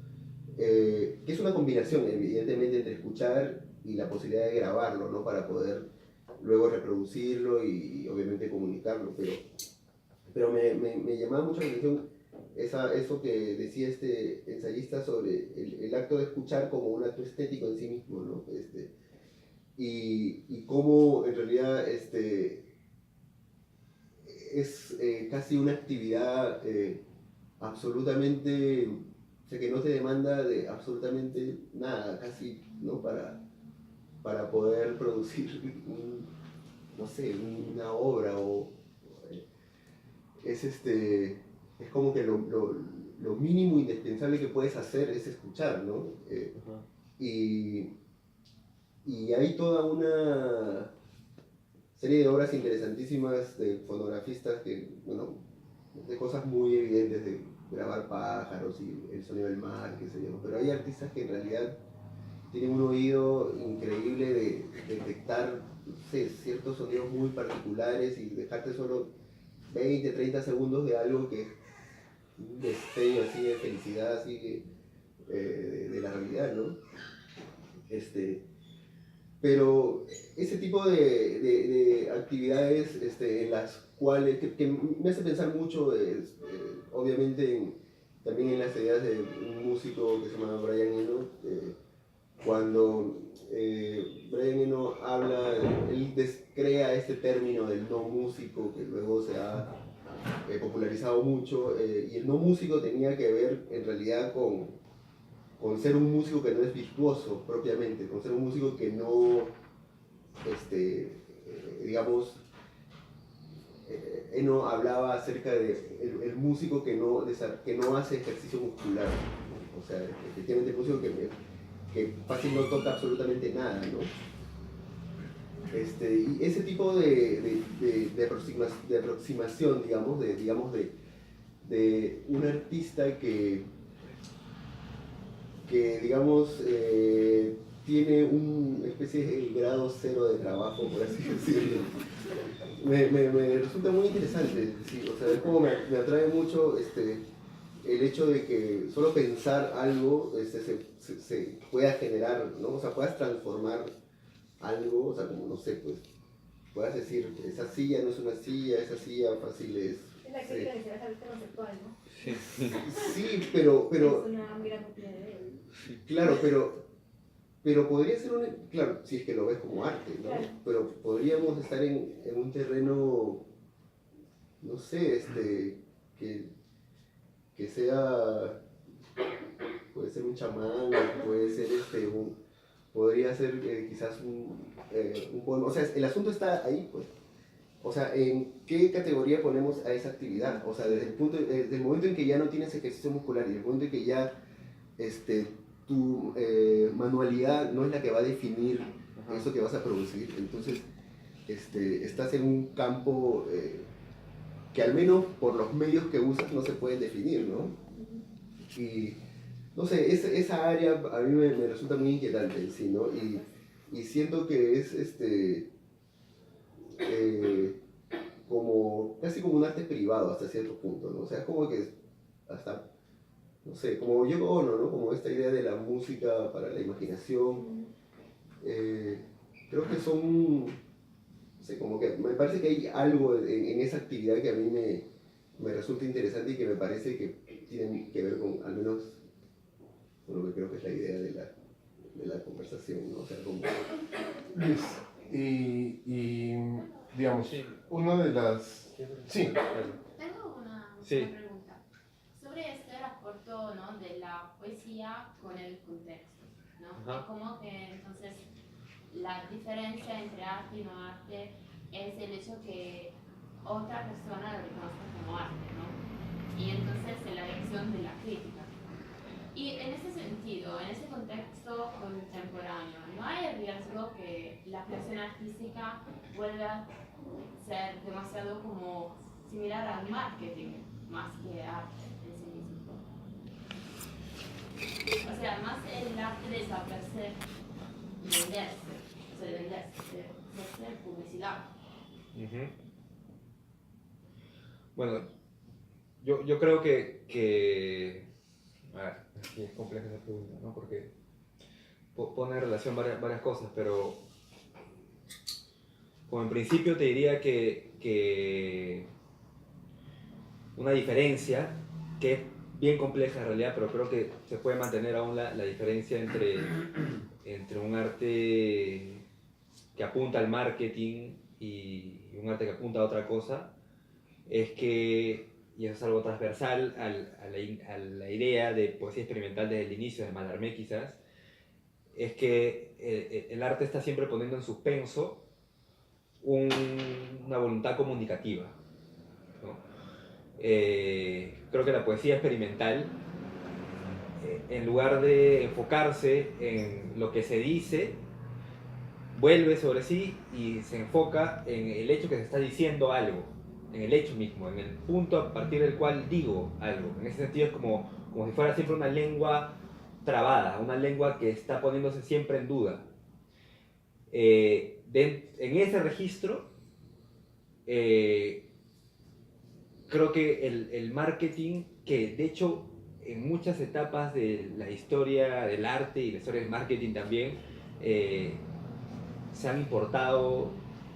que es una combinación evidentemente entre escuchar y la posibilidad de grabarlo, ¿no? Para poder luego reproducirlo y obviamente comunicarlo, pero me llamaba mucho la atención eso que decía este ensayista sobre el acto de escuchar como un acto estético en sí mismo, ¿no? Y cómo en realidad es casi una actividad absolutamente, o sea, que no te demanda de absolutamente nada, casi, ¿no? Para poder producir no sé, una obra, es como que lo mínimo indispensable que puedes hacer es escuchar, ¿no? Y hay toda una serie de obras interesantísimas de fonografistas bueno, de cosas muy evidentes, de grabar pájaros y el sonido del mar, qué sé yo, pero hay artistas que en realidad tienen un oído increíble de detectar, no sé, ciertos sonidos muy particulares y dejarte solo 20, 30 segundos de algo que es un destello así de felicidad, así de la realidad, ¿no? Pero ese tipo de actividades en las cuales, que me hace pensar mucho, obviamente, también en las ideas de un músico que se llama Brian Eno, cuando Brian Eno habla, él crea este término del no músico que luego se ha popularizado mucho, y el no músico tenía que ver en realidad con ser un músico que no es virtuoso propiamente, con ser un músico que no, digamos, Eno hablaba acerca de el músico que no hace ejercicio muscular, ¿no? O sea, efectivamente el músico que fácil no toca absolutamente nada, ¿no? Y ese tipo de aproximación, digamos, de un artista que digamos, tiene una especie de grado cero de trabajo, por así decirlo, me resulta muy interesante, ¿sí? O sea, es como me atrae mucho el hecho de que solo pensar algo se pueda generar, ¿no? O sea, puedas transformar algo, o sea, como no sé, pues, puedas decir, esa silla no es una silla, esa silla fácil es... Es la crítica que se hace al arte conceptual, ¿no? Sí, pero es una muy gran copia de él. Claro, pero podría ser claro, si es que lo ves como arte, ¿no? Claro. Pero podríamos estar en un terreno, no sé, que sea, puede ser un chamán, puede ser podría ser quizás un poema, o sea, el asunto está ahí, pues. O sea, ¿en qué categoría ponemos a esa actividad? O sea, desde el momento en que ya no tienes ejercicio muscular y el momento en que ya tu manualidad no es la que va a definir eso que vas a producir, entonces estás en un campo que al menos por los medios que usas no se pueden definir, ¿no? Y no sé, esa área a mí me resulta muy inquietante en sí, ¿no? Y siento que es como casi como un arte privado hasta cierto punto, ¿no? O sea, es como que hasta, no sé, como Yoko Ono, ¿no? Como esta idea de la música para la imaginación. Creo que son, no sé, como que me parece que hay algo en esa actividad que a mí me resulta interesante y que me parece que tiene que ver con, al menos, con lo que creo que es la idea de la conversación, ¿no? O sea, como... Luis, y digamos, Sí. una de las... Sí, Tengo una Sí. pregunta sobre este rapporto, ¿no? De la poesía con el contexto, ¿no? Ajá. Es como que entonces la diferencia entre arte y no arte es el hecho que otra persona lo reconozca como arte, ¿no? Y entonces la elección de la crítica. Y en ese sentido, en ese contexto contemporáneo, ¿no hay el riesgo que la creación artística vuelva a ser demasiado como similar al marketing más que arte en sí mismo? O sea, más el arte de desaparecer, venderse, o sea, de venderse, de hacer publicidad. Bueno, yo creo que a ver, aquí es compleja esa pregunta, ¿no? Porque pone en relación varias cosas, pero como en principio te diría que una diferencia que es bien compleja en realidad, pero creo que se puede mantener aún la diferencia entre un arte que apunta al marketing y un arte que apunta a otra cosa, es que, y eso es algo transversal a la idea de poesía experimental desde el inicio, de Mallarmé quizás, es que el arte está siempre poniendo en suspenso una voluntad comunicativa, ¿no? Creo que la poesía experimental, en lugar de enfocarse en lo que se dice, vuelve sobre sí y se enfoca en el hecho que se está diciendo algo, en el hecho mismo, en el punto a partir del cual digo algo. En ese sentido es como si fuera siempre una lengua trabada, una lengua que está poniéndose siempre en duda. En ese registro, creo que el marketing, que de hecho en muchas etapas de la historia del arte y la historia del marketing también, se han importado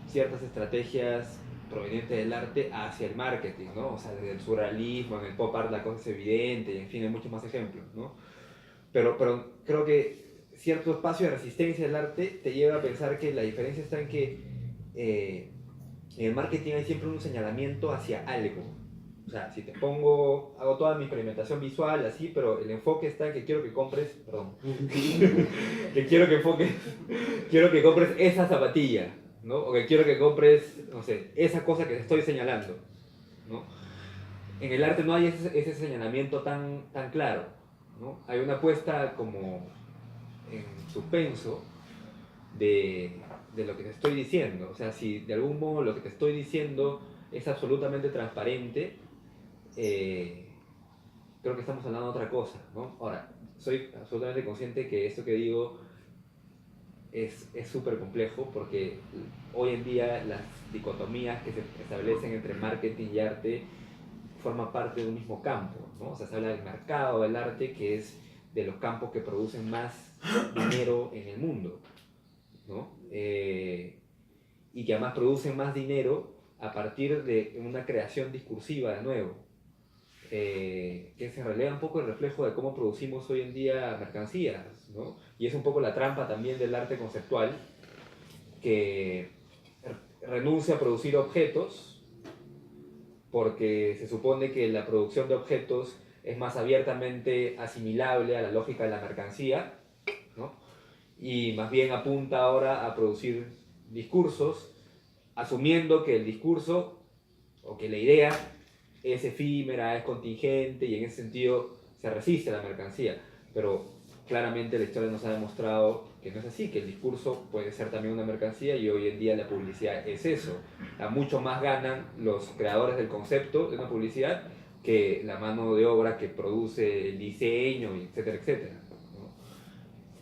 ciertas estrategias provenientes del arte hacia el marketing, ¿no? O sea, desde el surrealismo, en el pop art la cosa es evidente, y en fin, hay muchos más ejemplos, ¿no? Pero creo que cierto espacio de resistencia del arte te lleva a pensar que la diferencia está en que en el marketing hay siempre un señalamiento hacia algo. O sea, si te hago toda mi experimentación visual así, pero el enfoque está en que quiero que compres, perdón, que quiero que compres esa zapatilla, ¿no? O que quiero que compres, no sé, esa cosa que te estoy señalando, ¿no? En el arte no hay ese señalamiento tan claro, ¿no? Hay una puesta como en suspenso de lo que te estoy diciendo. O sea, si de algún modo lo que te estoy diciendo es absolutamente transparente, creo que estamos hablando de otra cosa, ¿no? Ahora, soy absolutamente consciente que esto que digo es súper complejo, porque hoy en día las dicotomías que se establecen entre marketing y arte forman parte de un mismo campo, ¿no? O sea, se habla del mercado del arte, que es de los campos que producen más dinero en el mundo, ¿no? Y que además producen más dinero a partir de una creación discursiva de nuevo, que se releva un poco el reflejo de cómo producimos hoy en día mercancías, ¿no? Y es un poco la trampa también del arte conceptual, que renuncia a producir objetos porque se supone que la producción de objetos es más abiertamente asimilable a la lógica de la mercancía, ¿no? Y más bien apunta ahora a producir discursos, asumiendo que el discurso o que la idea es efímera, es contingente y en ese sentido se resiste a la mercancía. Pero claramente la historia nos ha demostrado que no es así, que el discurso puede ser también una mercancía y hoy en día la publicidad es eso. Mucho más ganan los creadores del concepto de una publicidad que la mano de obra que produce el diseño, etcétera, etcétera, ¿no?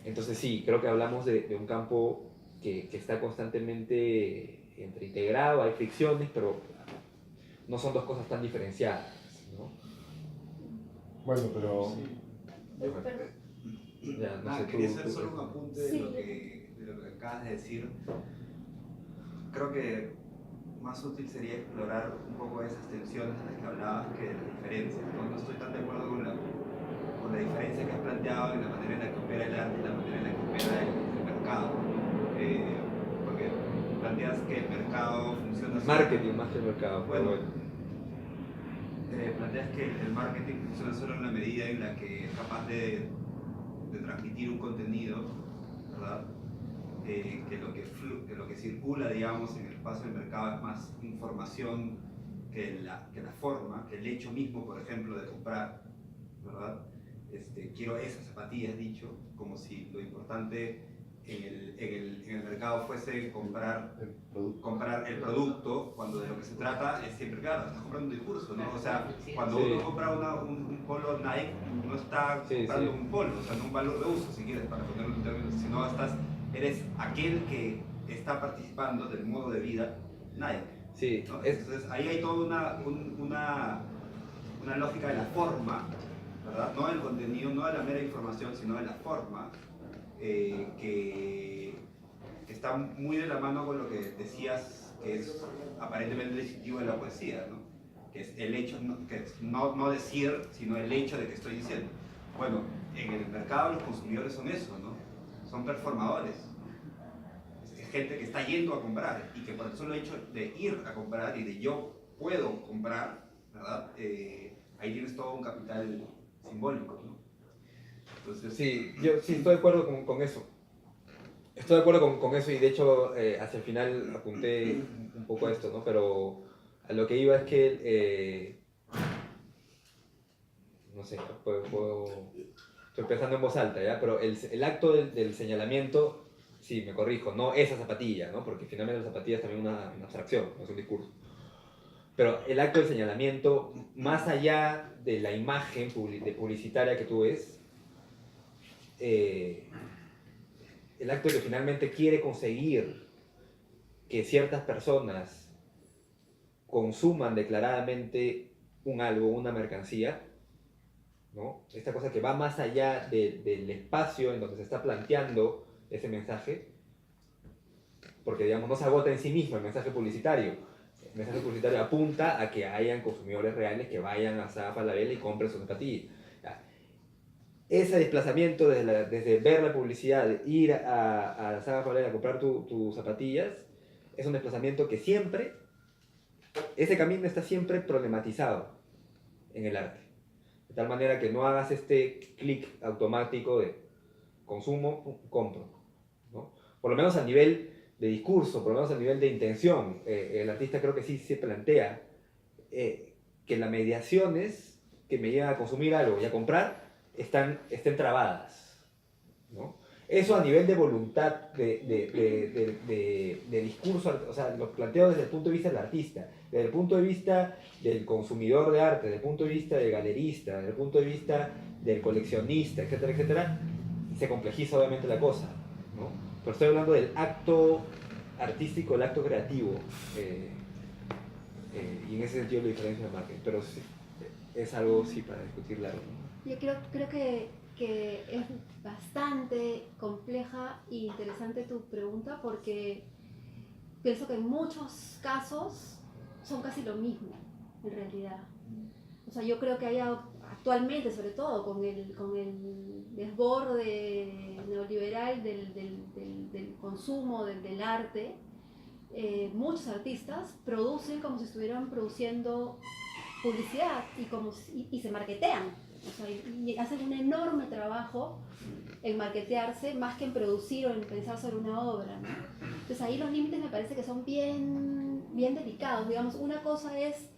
Entonces sí, creo que hablamos de un campo que está constantemente integrado, hay fricciones, pero no son dos cosas tan diferenciadas, ¿no? Bueno, pero... Pero- Ya, no sé, quería tú- hacer tú- solo un apunte Sí. de lo que acabas de decir. Creo que más útil sería explorar un poco esas tensiones de las que hablabas que de las diferencias. No estoy tan de acuerdo con la diferencia que has planteado en la manera en la que opera el arte y la manera en la que opera el mercado. Porque planteas que el mercado funciona... Marketing más que el mercado, pero Bueno, planteas que el marketing funciona solo en la medida en la que es capaz de transmitir un contenido, ¿verdad? Que lo que circula, digamos, en el espacio del mercado es más información que la forma, que el hecho mismo, por ejemplo, de comprar, ¿verdad? Quiero esas zapatillas, dicho, como si lo importante en el mercado fuese comprar el producto, cuando de lo que se trata es siempre, claro, estás comprando un discurso, ¿no? O sea, cuando Sí. uno compra un polo Nike, no está Sí, comprando sí. un polo, o sea, no un valor de uso, si quieres, para ponerlo en términos, sino eres aquel que está participando del modo de vida Nike, sí, ¿no? es, Entonces, ahí hay toda una lógica de la forma, ¿verdad? No del contenido, no de la mera información, sino de la forma, que está muy de la mano con lo que decías, que es aparentemente distintivo de la poesía, ¿no? Que es el hecho, que es no decir, sino el hecho de que estoy diciendo. Bueno, en el mercado los consumidores son eso, ¿no? Son performadores. Es gente que está yendo a comprar y que por el solo hecho de ir a comprar y de yo puedo comprar, ¿verdad? Ahí tienes todo un capital simbólico, ¿no? Entonces, sí, yo sí estoy de acuerdo con eso. Estoy de acuerdo con eso y de hecho hacia el final apunté un poco a esto, ¿no? Pero a lo que iba es que, no sé, estoy pensando en voz alta, ¿ya? Pero el acto del señalamiento, sí, me corrijo, no esa zapatilla, ¿no? Porque finalmente la zapatilla es también una abstracción, no es un discurso. Pero el acto del señalamiento, más allá de la imagen publicitaria que tú ves, el acto que finalmente quiere conseguir que ciertas personas consuman declaradamente un algo, una mercancía, ¿no? Esta cosa que va más allá del espacio en donde se está planteando ese mensaje, porque digamos no se agota en sí mismo el mensaje publicitario. El mensaje publicitario apunta a que hayan consumidores reales que vayan a Sara Falabella y compren su zapatilla. Ese desplazamiento desde ver la publicidad, ir a Sara Falabella a comprar tus zapatillas, es un desplazamiento que siempre, ese camino está siempre problematizado en el arte. De tal manera que no hagas este clic automático de consumo, compro, ¿no? Por lo menos a nivel de discurso, por lo menos a nivel de intención, el artista creo que sí se plantea que las mediaciones que me llevan a consumir algo y a comprar estén trabadas, ¿no? Eso a nivel de voluntad de discurso, o sea, lo planteo desde el punto de vista del artista, desde el punto de vista del consumidor de arte, desde el punto de vista del galerista, desde el punto de vista del coleccionista, etcétera, etcétera, se complejiza obviamente la cosa, ¿no? Pero estoy hablando del acto artístico, el acto creativo, y en ese sentido la diferencia de marketing, pero sí, es algo sí para discutir largo, ¿no? Yo creo que es bastante compleja e interesante tu pregunta porque pienso que en muchos casos son casi lo mismo, en realidad. O sea, yo creo que hay actualmente, sobre todo con el desborde neoliberal del consumo, del arte, muchos artistas producen como si estuvieran produciendo publicidad y se marketean. O sea, y hacen un enorme trabajo en marketearse más que en producir o en pensar sobre una obra, ¿no? Entonces ahí los límites me parece que son bien delicados. Digamos, una cosa es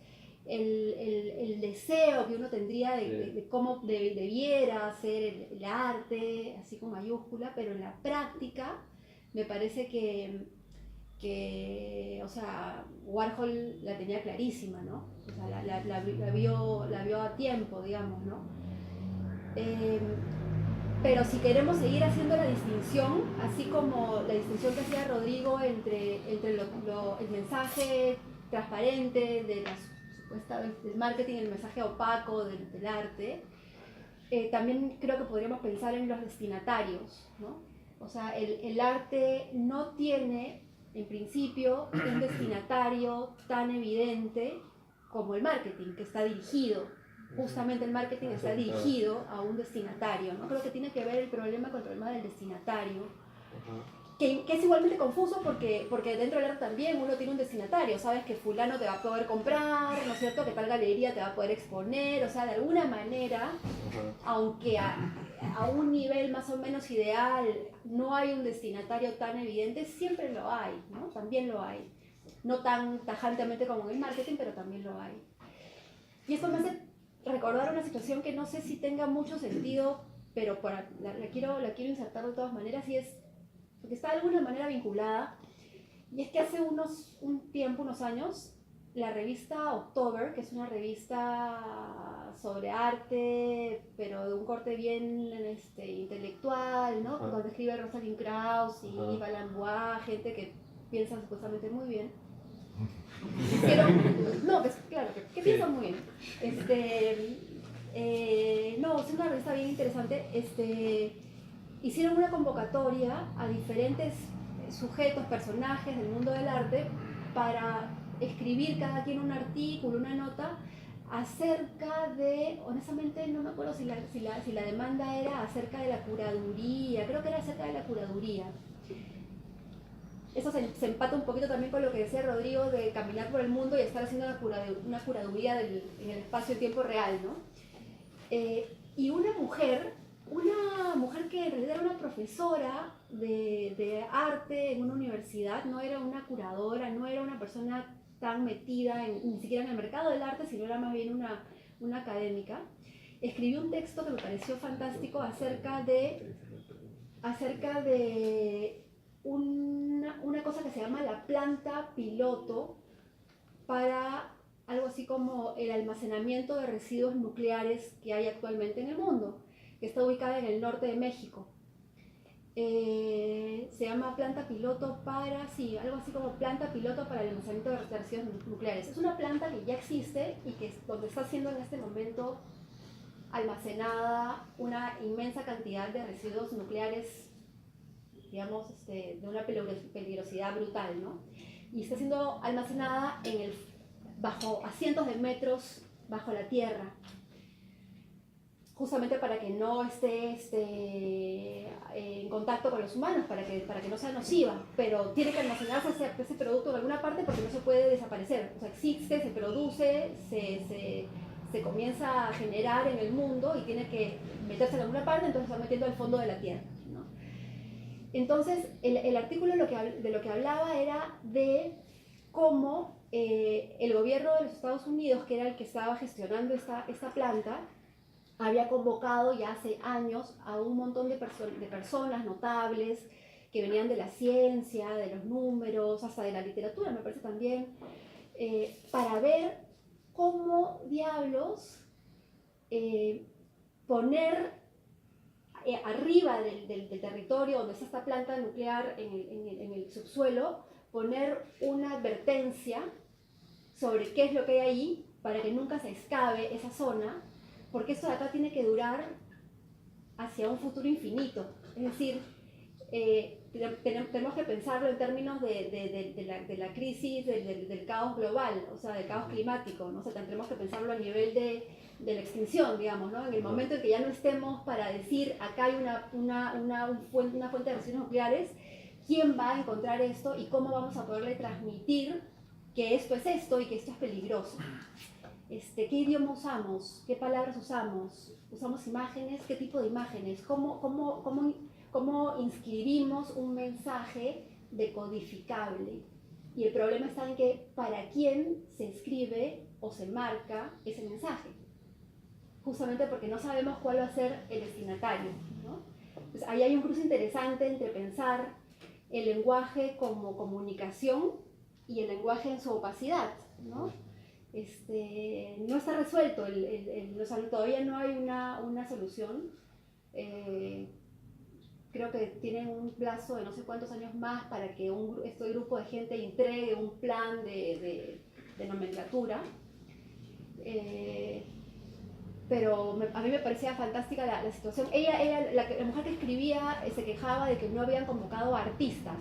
el deseo que uno tendría de cómo debiera ser el arte, así con mayúscula, pero en la práctica me parece que o sea, Warhol la tenía clarísima, ¿no? O sea, la vio a tiempo, digamos, ¿no? Pero si queremos seguir haciendo la distinción, así como la distinción que hacía Rodrigo entre el mensaje transparente de del marketing, el mensaje opaco del arte, también creo que podríamos pensar en los destinatarios, ¿no? O sea, el arte no tiene, en principio, un destinatario tan evidente como el marketing, que está dirigido. Justamente el marketing está dirigido a un destinatario, ¿no? Creo que tiene que ver el problema con el problema del destinatario, que es igualmente confuso porque dentro del arte también uno tiene un destinatario, sabes que fulano te va a poder comprar, ¿no es cierto? Que tal galería te va a poder exponer, o sea, de alguna manera, aunque a un nivel más o menos ideal no hay un destinatario tan evidente, siempre lo hay, ¿no? También lo hay. No tan tajantemente como en el marketing, pero también lo hay. Y esto me hace recordar una situación que no sé si tenga mucho sentido, pero la quiero insertar de todas maneras, y es porque está de alguna manera vinculada, y es que hace unos años, la revista October, que es una revista sobre arte, pero de un corte bien intelectual, ¿no? Donde escribe Rosalind Krauss y Yves Lambois, gente que piensa supuestamente muy bien. No, pues claro, que piensan muy bien. No, es una revista bien interesante. Hicieron una convocatoria a diferentes sujetos, personajes del mundo del arte para escribir cada quien un artículo, una nota acerca de, honestamente no me acuerdo si la demanda era acerca de la curaduría, creo que era acerca de la curaduría. Eso se empata un poquito también con lo que decía Rodrigo de caminar por el mundo y estar haciendo una curaduría en el espacio y tiempo real, ¿no? Y una mujer que en realidad era una profesora de arte en una universidad, no era una curadora, no era una persona tan metida ni siquiera en el mercado del arte, sino era más bien una académica, escribió un texto que me pareció fantástico acerca de una cosa que se llama la planta piloto para algo así como el almacenamiento de residuos nucleares que hay actualmente en el mundo, que está ubicada en el norte de México. Se llama planta piloto algo así como planta piloto para el almacenamiento de residuos nucleares. Es una planta que ya existe y que es donde está siendo en este momento almacenada una inmensa cantidad de residuos nucleares, digamos, de una peligrosidad brutal, ¿no? Y está siendo almacenada a cientos de metros bajo la tierra, justamente para que no esté en contacto con los humanos, para que no sea nociva, pero tiene que almacenarse ese producto en alguna parte porque no se puede desaparecer. O sea, existe, se produce, se comienza a generar en el mundo y tiene que meterse en alguna parte, entonces se va metiendo al fondo de la tierra, ¿no? Entonces, el artículo de lo que hablaba era de cómo el gobierno de los Estados Unidos, que era el que estaba gestionando esta planta, había convocado ya hace años a un montón de personas notables que venían de la ciencia, de los números, hasta de la literatura, me parece también, para ver cómo diablos poner arriba del territorio donde está esta planta nuclear en el subsuelo, poner una advertencia sobre qué es lo que hay ahí para que nunca se excave esa zona, porque esto de acá tiene que durar hacia un futuro infinito. Es decir, tenemos que pensarlo en términos de la crisis, del caos global, o sea, del caos climático, ¿no? O sea, tendremos que pensarlo a nivel de la extinción, digamos, ¿no? En el momento en que ya no estemos para decir acá hay una fuente de residuos nucleares, ¿quién va a encontrar esto y cómo vamos a poderle transmitir que esto es esto y que esto es peligroso? ¿Qué idioma usamos? ¿Qué palabras usamos? ¿Usamos imágenes? ¿Qué tipo de imágenes? ¿Cómo inscribimos un mensaje decodificable? Y el problema está en que para quién se escribe o se marca ese mensaje, justamente porque no sabemos cuál va a ser el destinatario, ¿no? Pues ahí hay un cruce interesante entre pensar el lenguaje como comunicación y el lenguaje en su opacidad, ¿no? No está resuelto, o sea, todavía no hay una solución. Creo que tienen un plazo de no sé cuántos años más para que este grupo de gente entregue un plan de nomenclatura. Pero a mí me parecía fantástica la situación. La mujer que escribía se quejaba de que no habían convocado a artistas.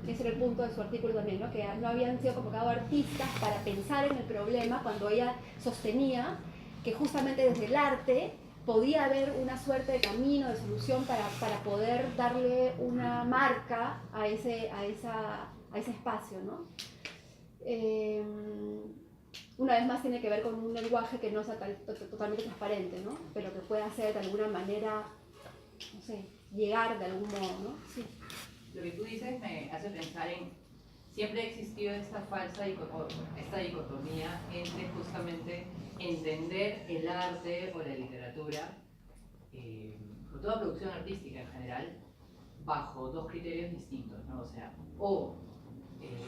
Ese era el punto de su artículo también, ¿no? Que no habían sido convocados artistas para pensar en el problema, cuando ella sostenía que justamente desde el arte podía haber una suerte de camino, de solución para poder darle una marca a ese espacio, ¿no? Una vez más tiene que ver con un lenguaje que no sea totalmente transparente, ¿no? Pero que pueda ser de alguna manera, no sé, llegar de algún modo, ¿no? Sí. Lo que tú dices me hace pensar en, siempre ha existido esta dicotomía entre justamente entender el arte o la literatura, o toda producción artística en general, bajo dos criterios distintos, ¿no? O sea,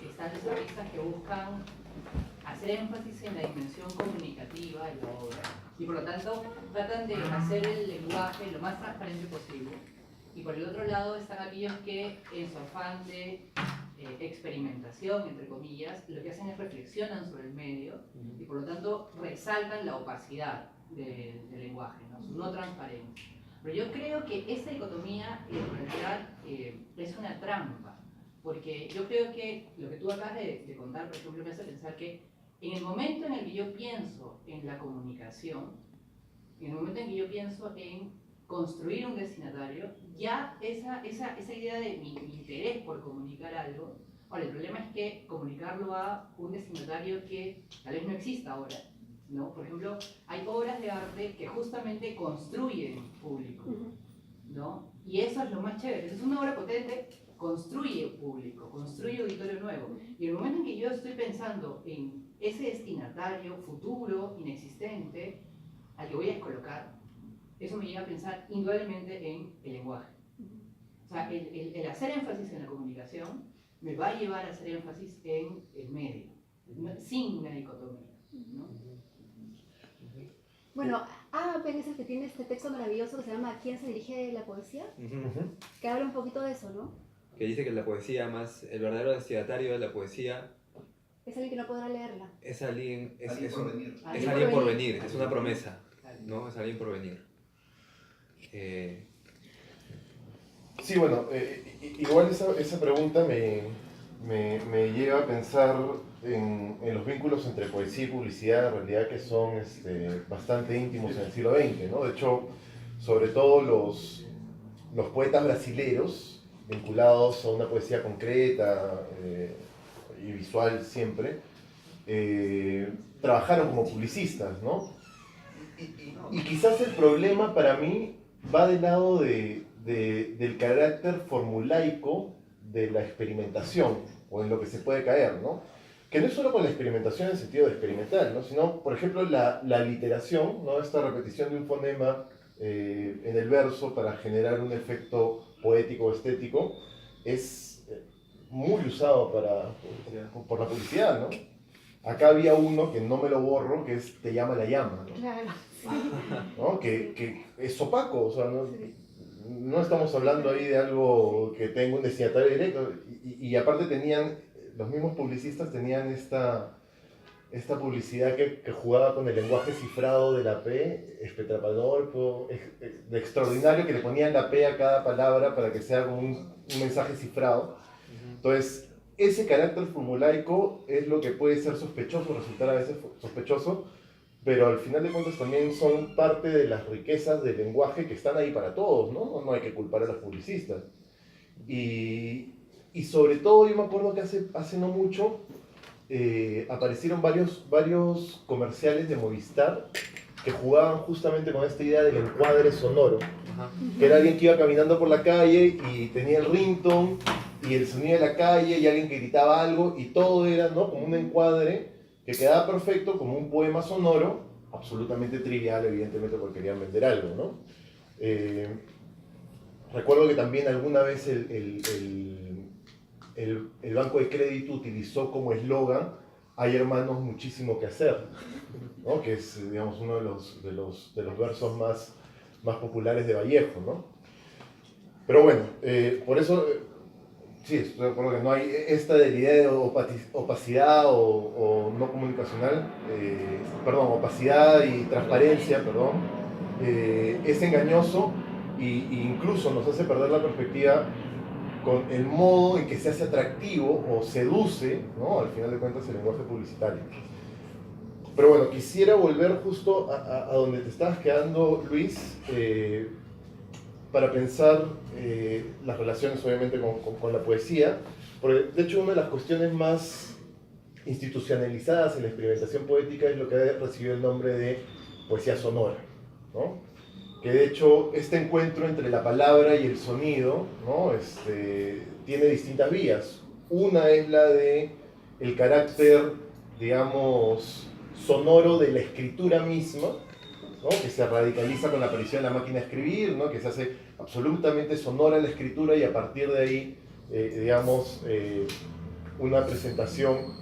están los artistas que buscan hacer énfasis en la dimensión comunicativa de la obra y por lo tanto tratan de hacer el lenguaje lo más transparente posible, y por el otro lado están aquellos que en su afán de experimentación, entre comillas, lo que hacen es reflexionan sobre el medio y por lo tanto resaltan la opacidad del lenguaje, ¿no? Su no transparencia. Pero yo creo que esta dicotomía en realidad es una trampa, porque yo creo que lo que tú acabas de contar, por ejemplo, me hace pensar que en el momento en el que yo pienso en la comunicación, en el momento en que yo pienso en construir un destinatario, ya esa idea de mi interés por comunicar algo, ahora el problema es que comunicarlo a un destinatario que tal vez no exista ahora, ¿no? Por ejemplo, hay obras de arte que justamente construyen público, ¿no? Y eso es lo más chévere. Es una obra potente, construye público, construye auditorio nuevo. Y en el momento en que yo estoy pensando en ese destinatario futuro, inexistente, al que voy a colocar, eso me lleva a pensar indudablemente en el lenguaje. O sea, el hacer énfasis en la comunicación me va a llevar a hacer énfasis en el medio, sin una dicotomía, ¿no? Bueno, Apen es el que tiene este texto maravilloso que se llama ¿A quién se dirige la poesía? Que habla un poquito de eso, ¿no? Que dice que la poesía el verdadero destinatario de la poesía Es alguien que no podrá leerla. es alguien por venir. Es alguien por venir, es una promesa, ¿no? Es alguien por venir. Sí, bueno, igual esa pregunta me lleva a pensar en los vínculos entre poesía y publicidad, en realidad que son bastante íntimos en el siglo XX, ¿no? De hecho, sobre todo los poetas brasileros, vinculados a una poesía concreta y visual siempre, trabajaron como publicistas, ¿no? Y quizás el problema para mí va del lado del carácter formulaico de la experimentación, o en lo que se puede caer, ¿no? Que no es solo con la experimentación en el sentido de experimental, ¿no? Sino, por ejemplo, la literación, ¿no? Esta repetición de un fonema en el verso para generar un efecto poético o estético, es muy usado por la publicidad, ¿no? Acá había uno que no me lo borro, que es Te llama la llama, ¿no? Claro. ¿No? Que es opaco, o sea, no estamos hablando ahí de algo que tenga un destinatario directo, y aparte los mismos publicistas tenían esta publicidad que jugaba con el lenguaje cifrado de la P, espectacular, de extraordinario, que le ponían la P a cada palabra para que sea como un mensaje cifrado. Entonces, ese carácter formulaico es lo que puede ser sospechoso, resultar a veces sospechoso, pero al final de cuentas también son parte de las riquezas del lenguaje que están ahí para todos, ¿no? No hay que culpar a los publicistas. Y sobre todo, yo me acuerdo que hace no mucho aparecieron varios comerciales de Movistar que jugaban justamente con esta idea del encuadre sonoro. Que era alguien que iba caminando por la calle y tenía el ringtone y el sonido de la calle y alguien que gritaba algo, y todo era, ¿no? Como un encuadre que quedaba perfecto como un poema sonoro, absolutamente trivial, evidentemente porque querían vender algo, ¿no? Recuerdo que también alguna vez el Banco de Crédito utilizó como eslogan "Hay hermanos, muchísimo que hacer", ¿no? Que es, digamos, uno de los versos más populares de Vallejo, ¿no? Pero bueno, por eso, sí, estoy de acuerdo que no hay esta de la idea de opacidad o no comunicacional, perdón, opacidad y transparencia, perdón, es engañoso e incluso nos hace perder la perspectiva con el modo en que se hace atractivo o seduce, ¿no? Al final de cuentas, el lenguaje publicitario. Pero bueno, quisiera volver justo a donde te estabas quedando, Luis, para pensar las relaciones obviamente con la poesía, porque de hecho una de las cuestiones más institucionalizadas en la experimentación poética es lo que ha recibido el nombre de poesía sonora, ¿no? Que de hecho este encuentro entre la palabra y el sonido, ¿no? Tiene distintas vías. Una es la de el carácter, digamos, sonoro de la escritura misma, ¿no? Que se radicaliza con la aparición de la máquina de escribir, ¿no? Que se hace absolutamente sonora la escritura y a partir de ahí, digamos, una presentación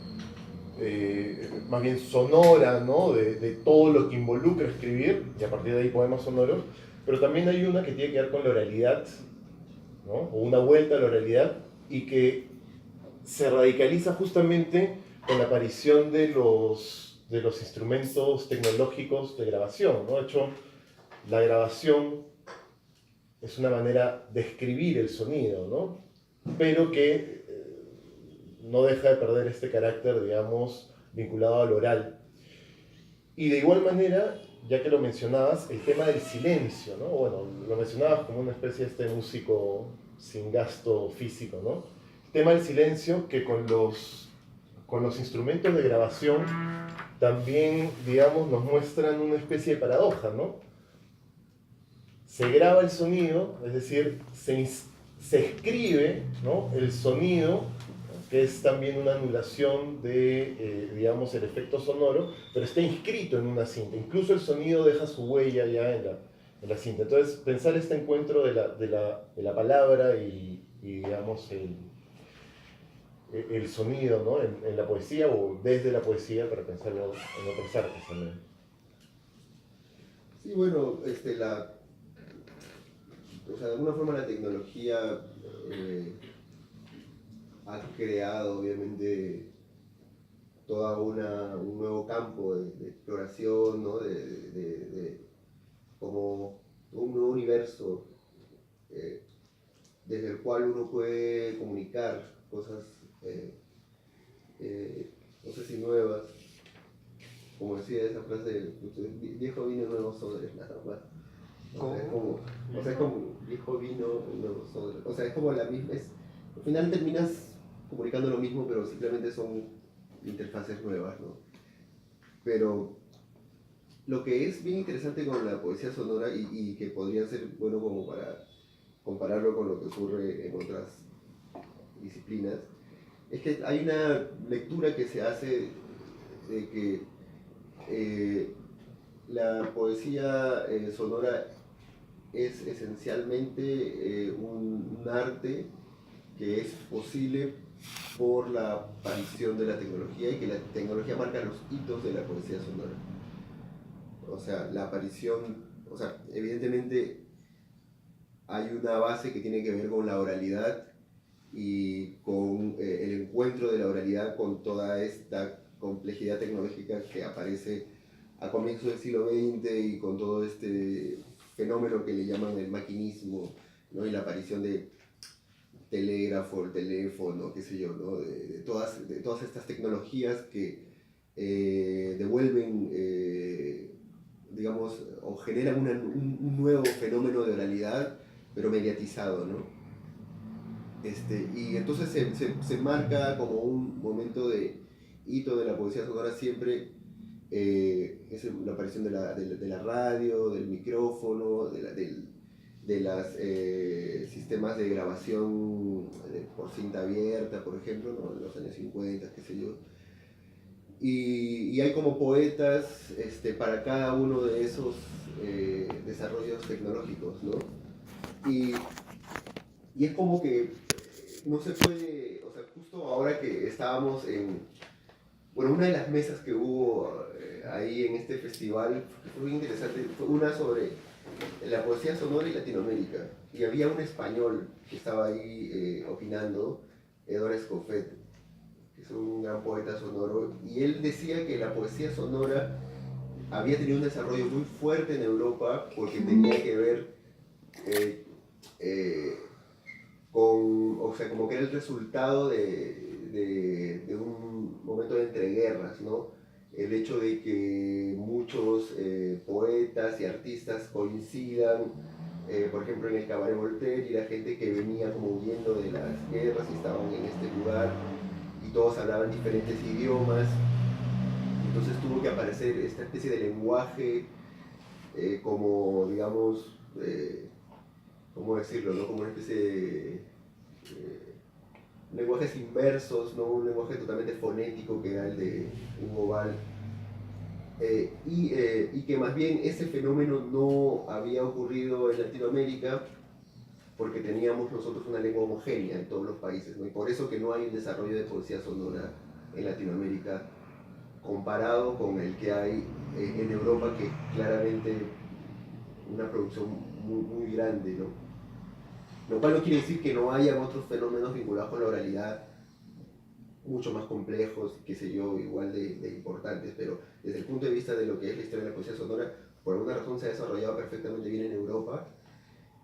más bien sonora, ¿no? De todo lo que involucra escribir, y a partir de ahí poemas sonoros, pero también hay una que tiene que ver con la oralidad, ¿no? O una vuelta a la oralidad, y que se radicaliza justamente con la aparición de los instrumentos tecnológicos de grabación, ¿no? De hecho, la grabación es una manera de escribir el sonido, ¿no? Pero que no deja de perder este carácter, digamos, vinculado al oral. Y de igual manera, ya que lo mencionabas, el tema del silencio, ¿no? Bueno, lo mencionabas como una especie de músico sin gasto físico, ¿no? El tema del silencio que con los instrumentos de grabación también, digamos, nos muestran una especie de paradoja, ¿no? Se graba el sonido, es decir, se escribe, ¿no? El sonido, que es también una anulación de, digamos, el efecto sonoro, pero está inscrito en una cinta. Incluso el sonido deja su huella ya en la cinta. Entonces, pensar este encuentro de la palabra y digamos, el sonido, ¿no? En la poesía o desde la poesía para pensarlo en otras artes también. Sí, bueno, o sea, de alguna forma la tecnología ha creado obviamente todo un nuevo campo de exploración, ¿no? Como un nuevo universo desde el cual uno puede comunicar cosas, no sé si nuevas, como decía esa frase, viejo vino, nuevos odres, nada más. O sea, es como viejo vino, nuevos odres. O sea, es como la misma, al final terminas comunicando lo mismo, pero simplemente son interfaces nuevas, ¿no? Pero lo que es bien interesante con la poesía sonora y que podría ser bueno como para compararlo con lo que ocurre en otras disciplinas, es que hay una lectura que se hace de que la poesía sonora es esencialmente un arte que es posible por la aparición de la tecnología y que la tecnología marca los hitos de la poesía sonora. O sea, la aparición, o sea, evidentemente hay una base que tiene que ver con la oralidad y con el encuentro de la oralidad con toda esta complejidad tecnológica que aparece a comienzos del siglo XX y con todo este fenómeno que le llaman el maquinismo, ¿no? Y la aparición de telégrafo, el teléfono, qué sé yo, ¿no? de todas estas tecnologías que devuelven, digamos, o generan un nuevo fenómeno de oralidad, pero mediatizado, ¿no? Y entonces se marca como un momento de hito de la poesía sonora siempre, es la aparición de la radio, del micrófono, de los sistemas de grabación por cinta abierta, por ejemplo, ¿no? En los años 50, qué sé yo. y hay como poetas para cada uno de esos desarrollos tecnológicos, ¿no? Y es como que no se puede, o sea, justo ahora que estábamos bueno, una de las mesas que hubo ahí en este festival fue muy interesante, fue una sobre la poesía sonora y Latinoamérica, y había un español que estaba ahí opinando, Eduardo Escofet, que es un gran poeta sonoro, y él decía que la poesía sonora había tenido un desarrollo muy fuerte en Europa porque tenía que ver o sea, como que era el resultado de un momento de entreguerras, ¿no? El hecho de que muchos poetas y artistas coincidan, por ejemplo, en el Cabaret Voltaire, y la gente que venía como huyendo de las guerras y estaban en este lugar, y todos hablaban diferentes idiomas, entonces tuvo que aparecer esta especie de lenguaje como, digamos, ¿cómo decirlo?, ¿no? Como una especie de lenguajes inversos, ¿no? Un lenguaje totalmente fonético que era el de Hugo Ball, y que más bien ese fenómeno no había ocurrido en Latinoamérica porque teníamos nosotros una lengua homogénea en todos los países, ¿no? Y por eso que no hay un desarrollo de poesía sonora en Latinoamérica comparado con el que hay en Europa, que claramente una producción muy, muy grande, ¿no? Lo cual no quiere decir que no hayan otros fenómenos vinculados con la oralidad mucho más complejos, qué sé yo, igual de importantes, pero desde el punto de vista de lo que es la historia de la poesía sonora, por alguna razón se ha desarrollado perfectamente bien en Europa,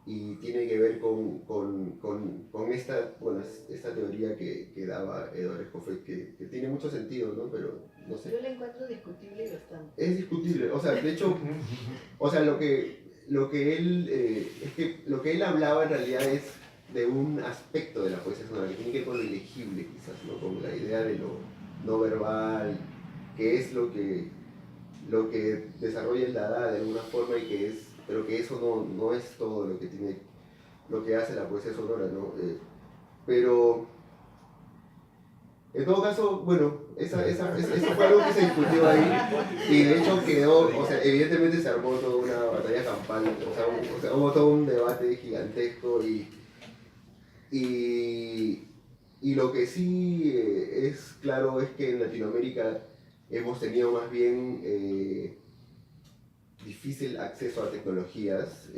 y tiene que ver con esta teoría que daba Eduardo Escofet, que tiene mucho sentido, ¿no? Pero no sé. Yo la encuentro discutible y bastante. Es discutible, o sea, de hecho, o sea, lo que él hablaba en realidad es de un aspecto de la poesía sonora que tiene que ver con lo ilegible, quizás, ¿no? Con la idea de lo no verbal, que es lo que desarrolla el Dada de alguna forma, y que es, pero que eso no es todo lo que hace la poesía sonora, ¿no? Pero en todo caso, bueno, eso fue algo que se discutió ahí, y de hecho quedó, o sea, evidentemente se armó toda una batalla campal, o sea, hubo todo un debate gigantesco, y lo que sí es claro es que en Latinoamérica hemos tenido más bien difícil acceso a tecnologías,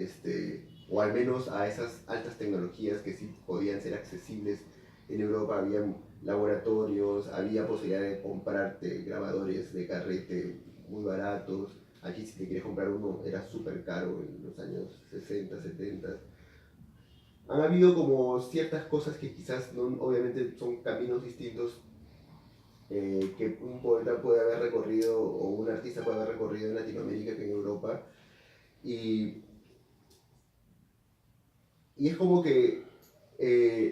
o al menos a esas altas tecnologías que sí podían ser accesibles en Europa. Había laboratorios, había posibilidad de comprarte grabadores de carrete muy baratos. Aquí si te querías comprar uno era súper caro en los años 60, 70. Han habido como ciertas cosas que quizás obviamente son caminos distintos que un poeta puede haber recorrido o un artista puede haber recorrido en Latinoamérica que en Europa, y es como que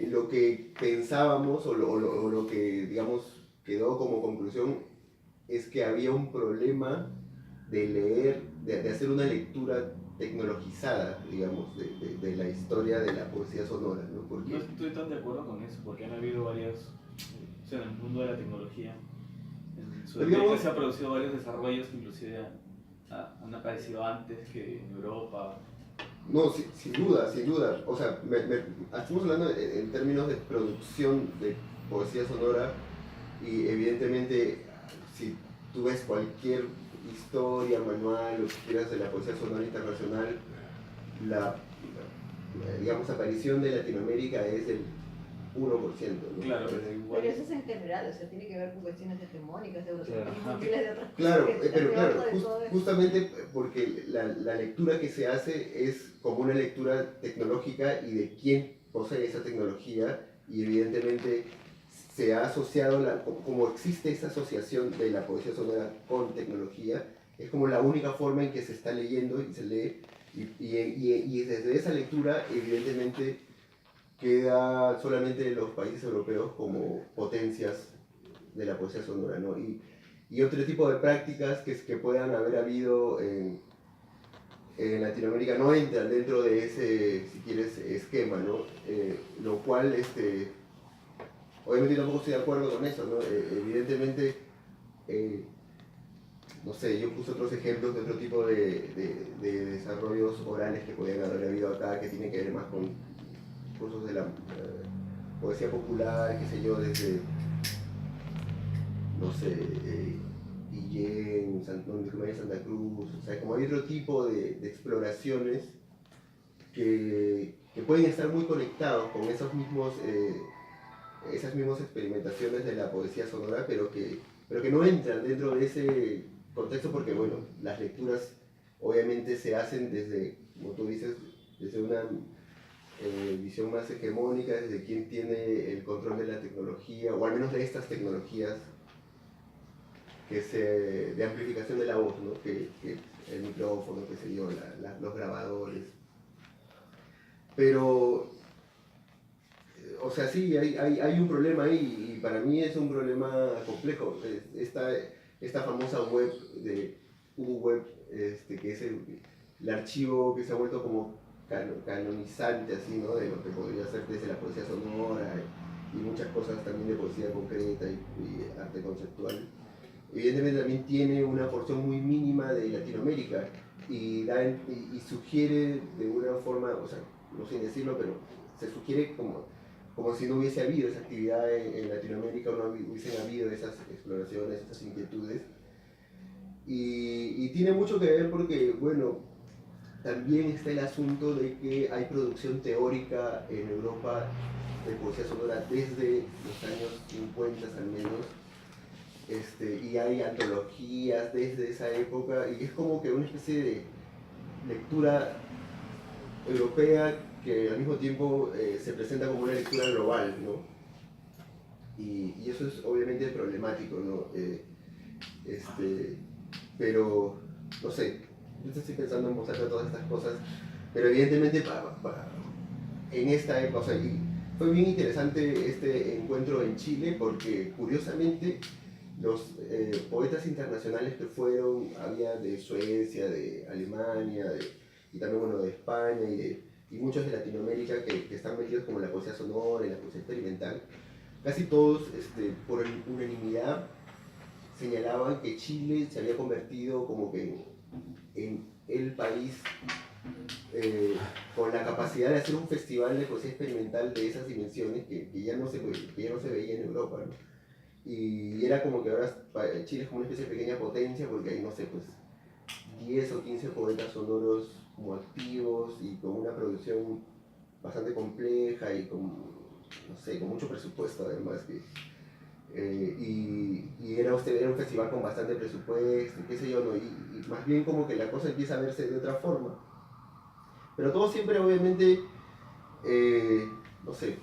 lo que pensábamos o lo que, digamos, quedó como conclusión es que había un problema de leer, de hacer una lectura tecnologizada, digamos, de la historia de la poesía sonora, ¿no? Porque no estoy tan de acuerdo con eso, porque han habido varias, o sea, en el mundo de la tecnología, en Sudamérica se han producido varios desarrollos que inclusive han aparecido antes que en Europa. No, sin duda, sin duda. O sea, estamos hablando en términos de producción de poesía sonora, y evidentemente si tú ves cualquier historia, manual, o si quieras, de la poesía sonora internacional, la digamos, aparición de Latinoamérica es del 1%, ¿no? Claro, pero igual. Pero eso es en general, o sea, tiene que ver con cuestiones hegemónicas, de eurocentrismo, Claro. miles de otras cosas. Claro, que pero están claro, debajo de todo eso. justamente porque la lectura que se hace es como una lectura tecnológica y de quién posee esa tecnología, y evidentemente se ha asociado, como existe esa asociación de la poesía sonora con tecnología, es como la única forma en que se está leyendo y se lee, y desde esa lectura evidentemente queda solamente los países europeos como potencias de la poesía sonora, ¿no? Y otro tipo de prácticas que puedan haber habido en Latinoamérica no entran dentro de ese, si quieres, esquema, ¿no? Lo cual, obviamente tampoco estoy de acuerdo con eso, ¿no? Evidentemente no sé, yo puse otros ejemplos de otro tipo de desarrollos orales que podían haber habido acá, que tienen que ver más con cursos de la poesía popular, qué sé yo, desde, no sé, Guillén, Santa Cruz, o sea, como hay otro tipo de exploraciones que pueden estar muy conectados con esos mismos, esas mismas experimentaciones de la poesía sonora, pero que no entran dentro de ese contexto porque, bueno, las lecturas obviamente se hacen desde, como tú dices, desde una visión más hegemónica, desde quien tiene el control de la tecnología, o al menos de estas tecnologías de amplificación de la voz, ¿no? que el micrófono, qué sé yo, los grabadores. Pero, o sea, sí, hay un problema ahí, y para mí es un problema complejo. Esta famosa web de UWeb, que es el archivo que se ha vuelto como canonizante, así, ¿no? De lo que podría ser desde la poesía sonora y muchas cosas también de poesía concreta y arte conceptual. Evidentemente también tiene una porción muy mínima de Latinoamérica y sugiere de una forma, o sea, no sin decirlo, pero se sugiere como si no hubiese habido esa actividad en Latinoamérica o no hubiesen habido esas exploraciones, esas inquietudes. Y tiene mucho que ver porque, bueno, también está el asunto de que hay producción teórica en Europa de poesía sonora desde los años 50 al menos. Y hay antologías desde esa época, y es como que una especie de lectura europea que al mismo tiempo se presenta como una lectura global, ¿no? Y eso es obviamente problemático, ¿no? Pero, no sé, yo estoy pensando en mostrar todas estas cosas, pero evidentemente en esta época, o sea, fue bien interesante este encuentro en Chile porque curiosamente los poetas internacionales que fueron, había de Suecia, de Alemania, y también, bueno, de España y muchos de Latinoamérica que están metidos como en la poesía sonora y la poesía experimental, casi todos por unanimidad señalaban que Chile se había convertido como que en el país con la capacidad de hacer un festival de poesía experimental de esas dimensiones que ya no se veía en Europa, ¿no? Y era como que ahora Chile es como una especie de pequeña potencia porque hay, no sé, pues 10 o 15 poetas sonoros como activos y con una producción bastante compleja y con, no sé, con mucho presupuesto además. Y era un festival con bastante presupuesto, qué sé yo, ¿no? Y más bien como que la cosa empieza a verse de otra forma. Pero todo siempre obviamente, no sé,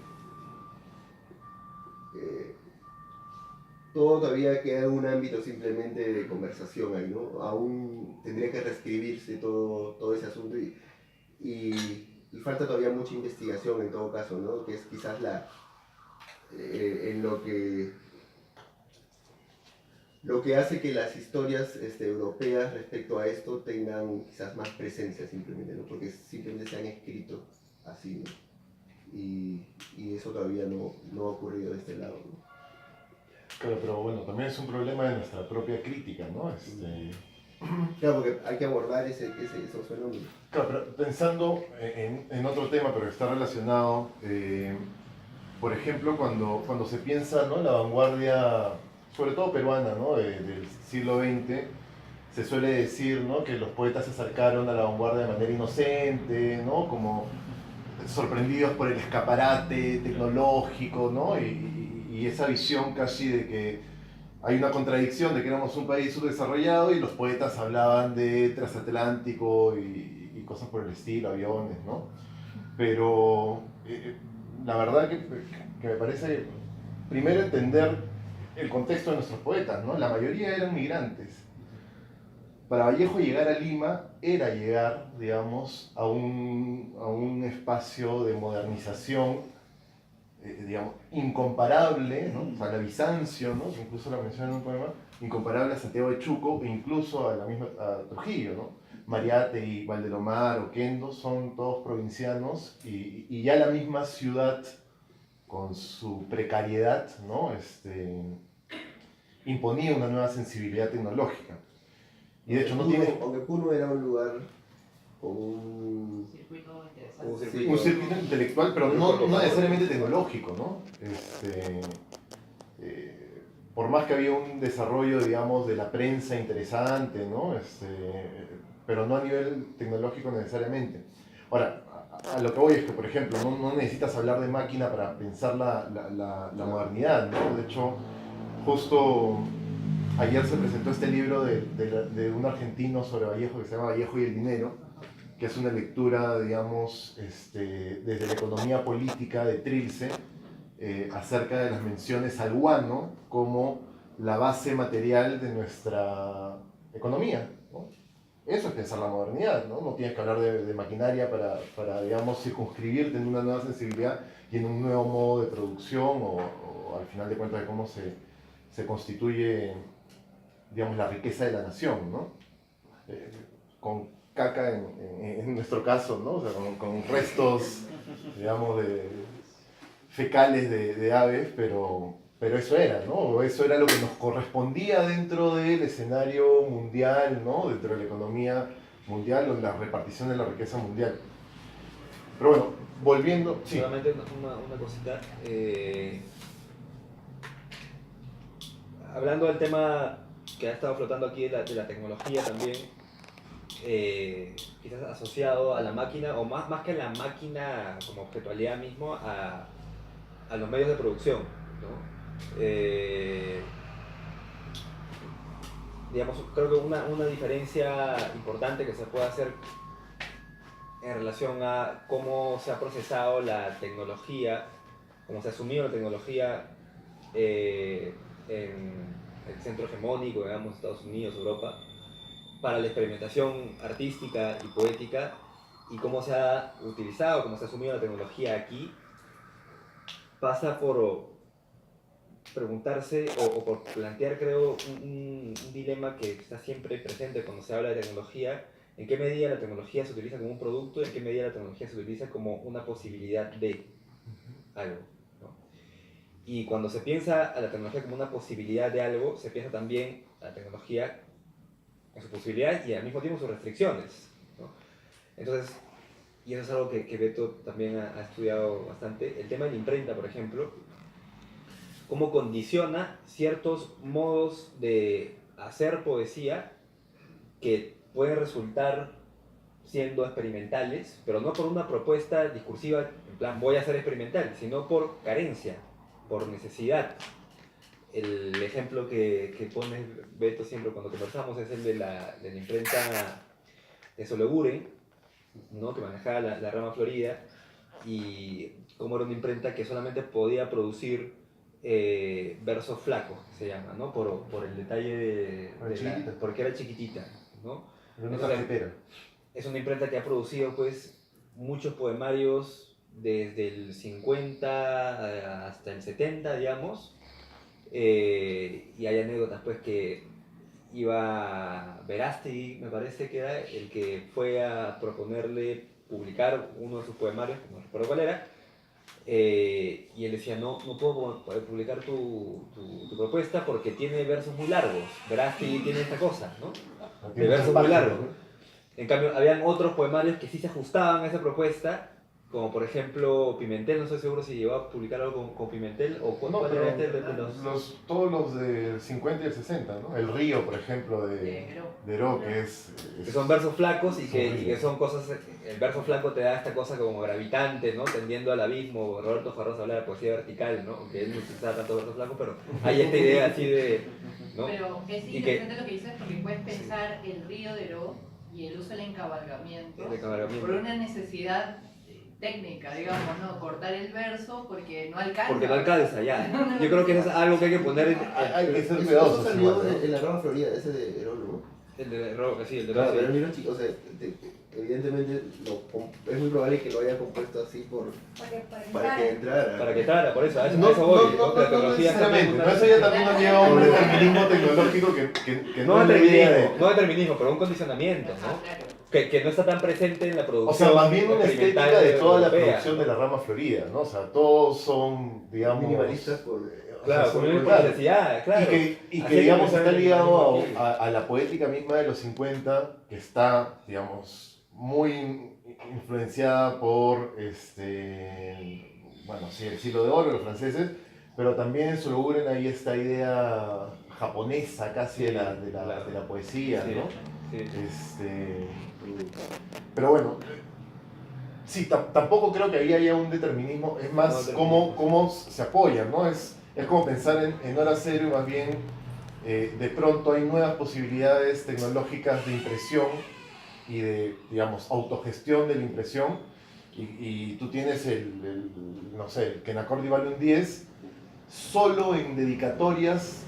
todo todavía queda en un ámbito simplemente de conversación ahí, ¿no? Aún tendría que reescribirse todo ese asunto y falta todavía mucha investigación en todo caso, ¿no? Que es quizás en lo que hace que las historias europeas respecto a esto tengan quizás más presencia simplemente, ¿no? Porque simplemente se han escrito así, ¿no? Y eso todavía no ha ocurrido de este lado, ¿no? Claro, pero bueno, también es un problema de nuestra propia crítica, ¿no? Claro, porque hay que abordar esos fenómenos. Claro, pero pensando en otro tema, pero que está relacionado, por ejemplo, cuando se piensa, ¿no?, la vanguardia, sobre todo peruana, ¿no?, del siglo XX, se suele decir, ¿no?, que los poetas se acercaron a la vanguardia de manera inocente, ¿no?, como sorprendidos por el escaparate tecnológico, ¿no?, y esa visión casi de que hay una contradicción de que éramos un país subdesarrollado y los poetas hablaban de transatlántico y cosas por el estilo, aviones, ¿no? Pero la verdad que me parece, primero, entender el contexto de nuestros poetas, ¿no? La mayoría eran migrantes. Para Vallejo llegar a Lima era llegar, digamos, a un espacio de modernización, digamos, incomparable, ¿no? O sea, la Bizancio, ¿no?, que incluso la menciona en un poema, incomparable a Santiago de Chuco e incluso a Trujillo, ¿no? Mariate y Valdelomar, Oquendo son todos provincianos y ya la misma ciudad, con su precariedad, ¿no?, imponía una nueva sensibilidad tecnológica. Y de hecho no Puno, tiene aunque Puno era un lugar con un Circuito interesante. Un un circuito intelectual, pero no necesariamente tecnológico, ¿no? Por más que había un desarrollo, digamos, de la prensa interesante, ¿no? Pero no a nivel tecnológico necesariamente. Ahora, a lo que voy es que, por ejemplo, no necesitas hablar de máquina para pensar la modernidad, ¿no? De hecho, justo ayer se presentó este libro de un argentino sobre Vallejo que se llama Vallejo y el dinero, que es una lectura, digamos, desde la economía política de Trilce, acerca de las menciones al guano como la base material de nuestra economía, ¿no? Eso es pensar la modernidad, ¿no? No tienes que hablar de maquinaria para, digamos, circunscribirte en una nueva sensibilidad y en un nuevo modo de producción o al final de cuentas de cómo se constituye, digamos, la riqueza de la nación, ¿no? Con caca en nuestro caso, ¿no? O sea, con restos, digamos, fecales de aves, pero eso era, ¿no? Eso era lo que nos correspondía dentro del escenario mundial, ¿no? Dentro de la economía mundial o la repartición de la riqueza mundial. Pero bueno, volviendo... Sí. Solamente una cosita. Hablando del tema que ha estado flotando aquí de la tecnología también, quizás asociado a la máquina, o más que a la máquina como objetualidad mismo, a los medios de producción, ¿no? Digamos, creo que una diferencia importante que se puede hacer en relación a cómo se ha procesado la tecnología, cómo se ha asumido la tecnología en el centro hegemónico, digamos, Estados Unidos, Europa, para la experimentación artística y poética, y cómo se ha utilizado, cómo se ha asumido la tecnología aquí, pasa por preguntarse o por plantear, creo, un dilema que está siempre presente cuando se habla de tecnología: en qué medida la tecnología se utiliza como un producto y en qué medida la tecnología se utiliza como una posibilidad de algo, ¿no? Y cuando se piensa a la tecnología como una posibilidad de algo, se piensa también a la tecnología en sus posibilidades y al mismo tiempo sus restricciones, ¿no? Entonces, y eso es algo que Beto también ha estudiado bastante, el tema de la imprenta, por ejemplo, cómo condiciona ciertos modos de hacer poesía que pueden resultar siendo experimentales, pero no por una propuesta discursiva, en plan voy a ser experimental, sino por carencia, por necesidad. El ejemplo que pone Beto siempre cuando conversamos es el de la imprenta de Soleburen, ¿no? Que manejaba la rama Florida, y cómo era una imprenta que solamente podía producir verso flaco, se llama, ¿no? Por el detalle porque era chiquitita, ¿no? Entonces, es una imprenta que ha producido, pues, muchos poemarios desde el 50 hasta el 70, digamos, y hay anécdotas, pues, que iba Verástegui, me parece que era el que fue a proponerle publicar uno de sus poemarios, no recuerdo cuál era, y él decía, no puedo publicar tu propuesta porque tiene versos muy largos. Verástegui tiene esta cosa, ¿no? De versos muy largos. En cambio, habían otros poemarios que sí se ajustaban a esa propuesta, como por ejemplo Pimentel. No estoy seguro si llegó a publicar algo con Pimentel o cuál era este de los... Todos los del 50 y el 60, ¿no? El Río, por ejemplo, de Heró, que son versos flacos y que son cosas... El verso flaco te da esta cosa como gravitante, ¿no? Tendiendo al abismo. Roberto Farrós habla de la poesía vertical, ¿no? Aunque él no utilizaba tanto verso flaco, pero hay esta idea así de... ¿no? Pero es interesante lo que dices, porque puedes pensar el Río de Heró y el uso del encabalgamiento por una necesidad técnica, digamos, ¿no? Cortar el verso porque no alcanza. Porque no alcanza, ya. Yo creo que eso es algo que hay que poner en... Hay que ser cuidadosos. Eso salió en la rama Florida, ese de Heró, ¿no? El de Rock, sí, el de Claro, Rock. pero el libro chico, o sea, evidentemente es muy probable que lo haya compuesto así para que entrara. Para que entrara, por eso, a eso No voy. No necesariamente, no, eso ya también nos lleva a un determinismo tecnológico que no es la idea de... no determinismo, pero un condicionamiento, ¿no? Que no está tan presente en la O producción. sea, más bien una estética de toda la europea, producción de la rama Florida, ¿no? O sea, todos son, digamos... Minimalistas por... Claro, son por muy una necesidad, claro. Y que Hacer digamos, pensar está en el ligado mismo a la poética misma de los 50, que está, digamos, muy influenciada por, bueno, sí, el siglo de oro, los franceses, pero también en Sologuren hay esta idea japonesa casi de la poesía, Sí, ¿no? sí. Pero bueno, sí, tampoco creo que ahí haya un determinismo, es más cómo se apoyan, ¿no? Es como pensar en hora cero y más bien de pronto hay nuevas posibilidades tecnológicas de impresión y de, digamos, autogestión de la impresión y tú tienes no sé, el Kenacordi vale un 10 solo en dedicatorias,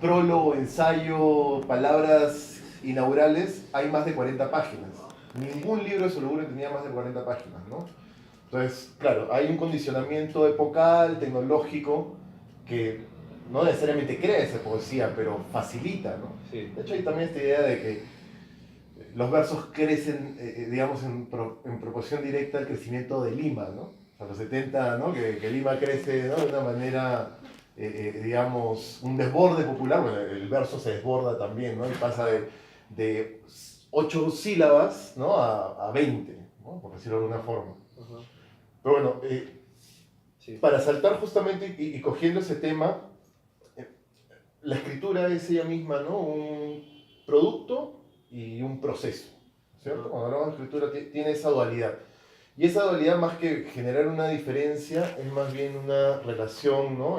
prólogo, ensayo, palabras inaugurales, hay más de 40 páginas. Ningún libro de Sologuren tenía más de 40 páginas, ¿no? Entonces, claro, hay un condicionamiento epocal, tecnológico, que no necesariamente crea esa poesía, pero facilita, ¿no? Sí. De hecho, hay también esta idea de que los versos crecen, digamos, en proporción directa al crecimiento de Lima, ¿no? O sea, los 70, ¿no? Que Lima crece, ¿no? De una manera, digamos, un desborde popular, bueno, el verso se desborda también, ¿no? Y pasa de 8 sílabas, ¿no? A 20, ¿no? Por decirlo de alguna forma. Pero bueno, Sí. para saltar justamente y cogiendo ese tema, la escritura es ella misma, ¿no? Un producto y un proceso, ¿cierto? Cuando hablamos de escritura tiene esa dualidad. Y esa dualidad, más que generar una diferencia, es más bien una relación, ¿no?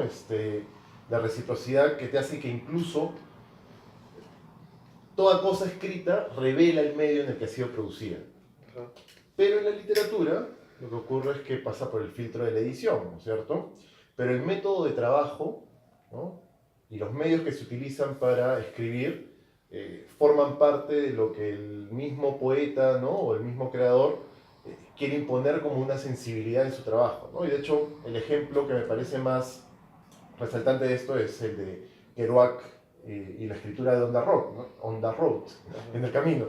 La reciprocidad que te hace que incluso toda cosa escrita revela el medio en el que ha sido producida. Pero en la literatura lo que ocurre es que pasa por el filtro de la edición, ¿no es cierto? Pero el método de trabajo, ¿no? Y los medios que se utilizan para escribir forman parte de lo que el mismo poeta, ¿no? O el mismo creador quiere imponer como una sensibilidad en su trabajo, ¿no? Y de hecho, el ejemplo que me parece más resaltante de esto es el de Kerouac y la escritura de On the Road, ¿no? On the Road, en el camino,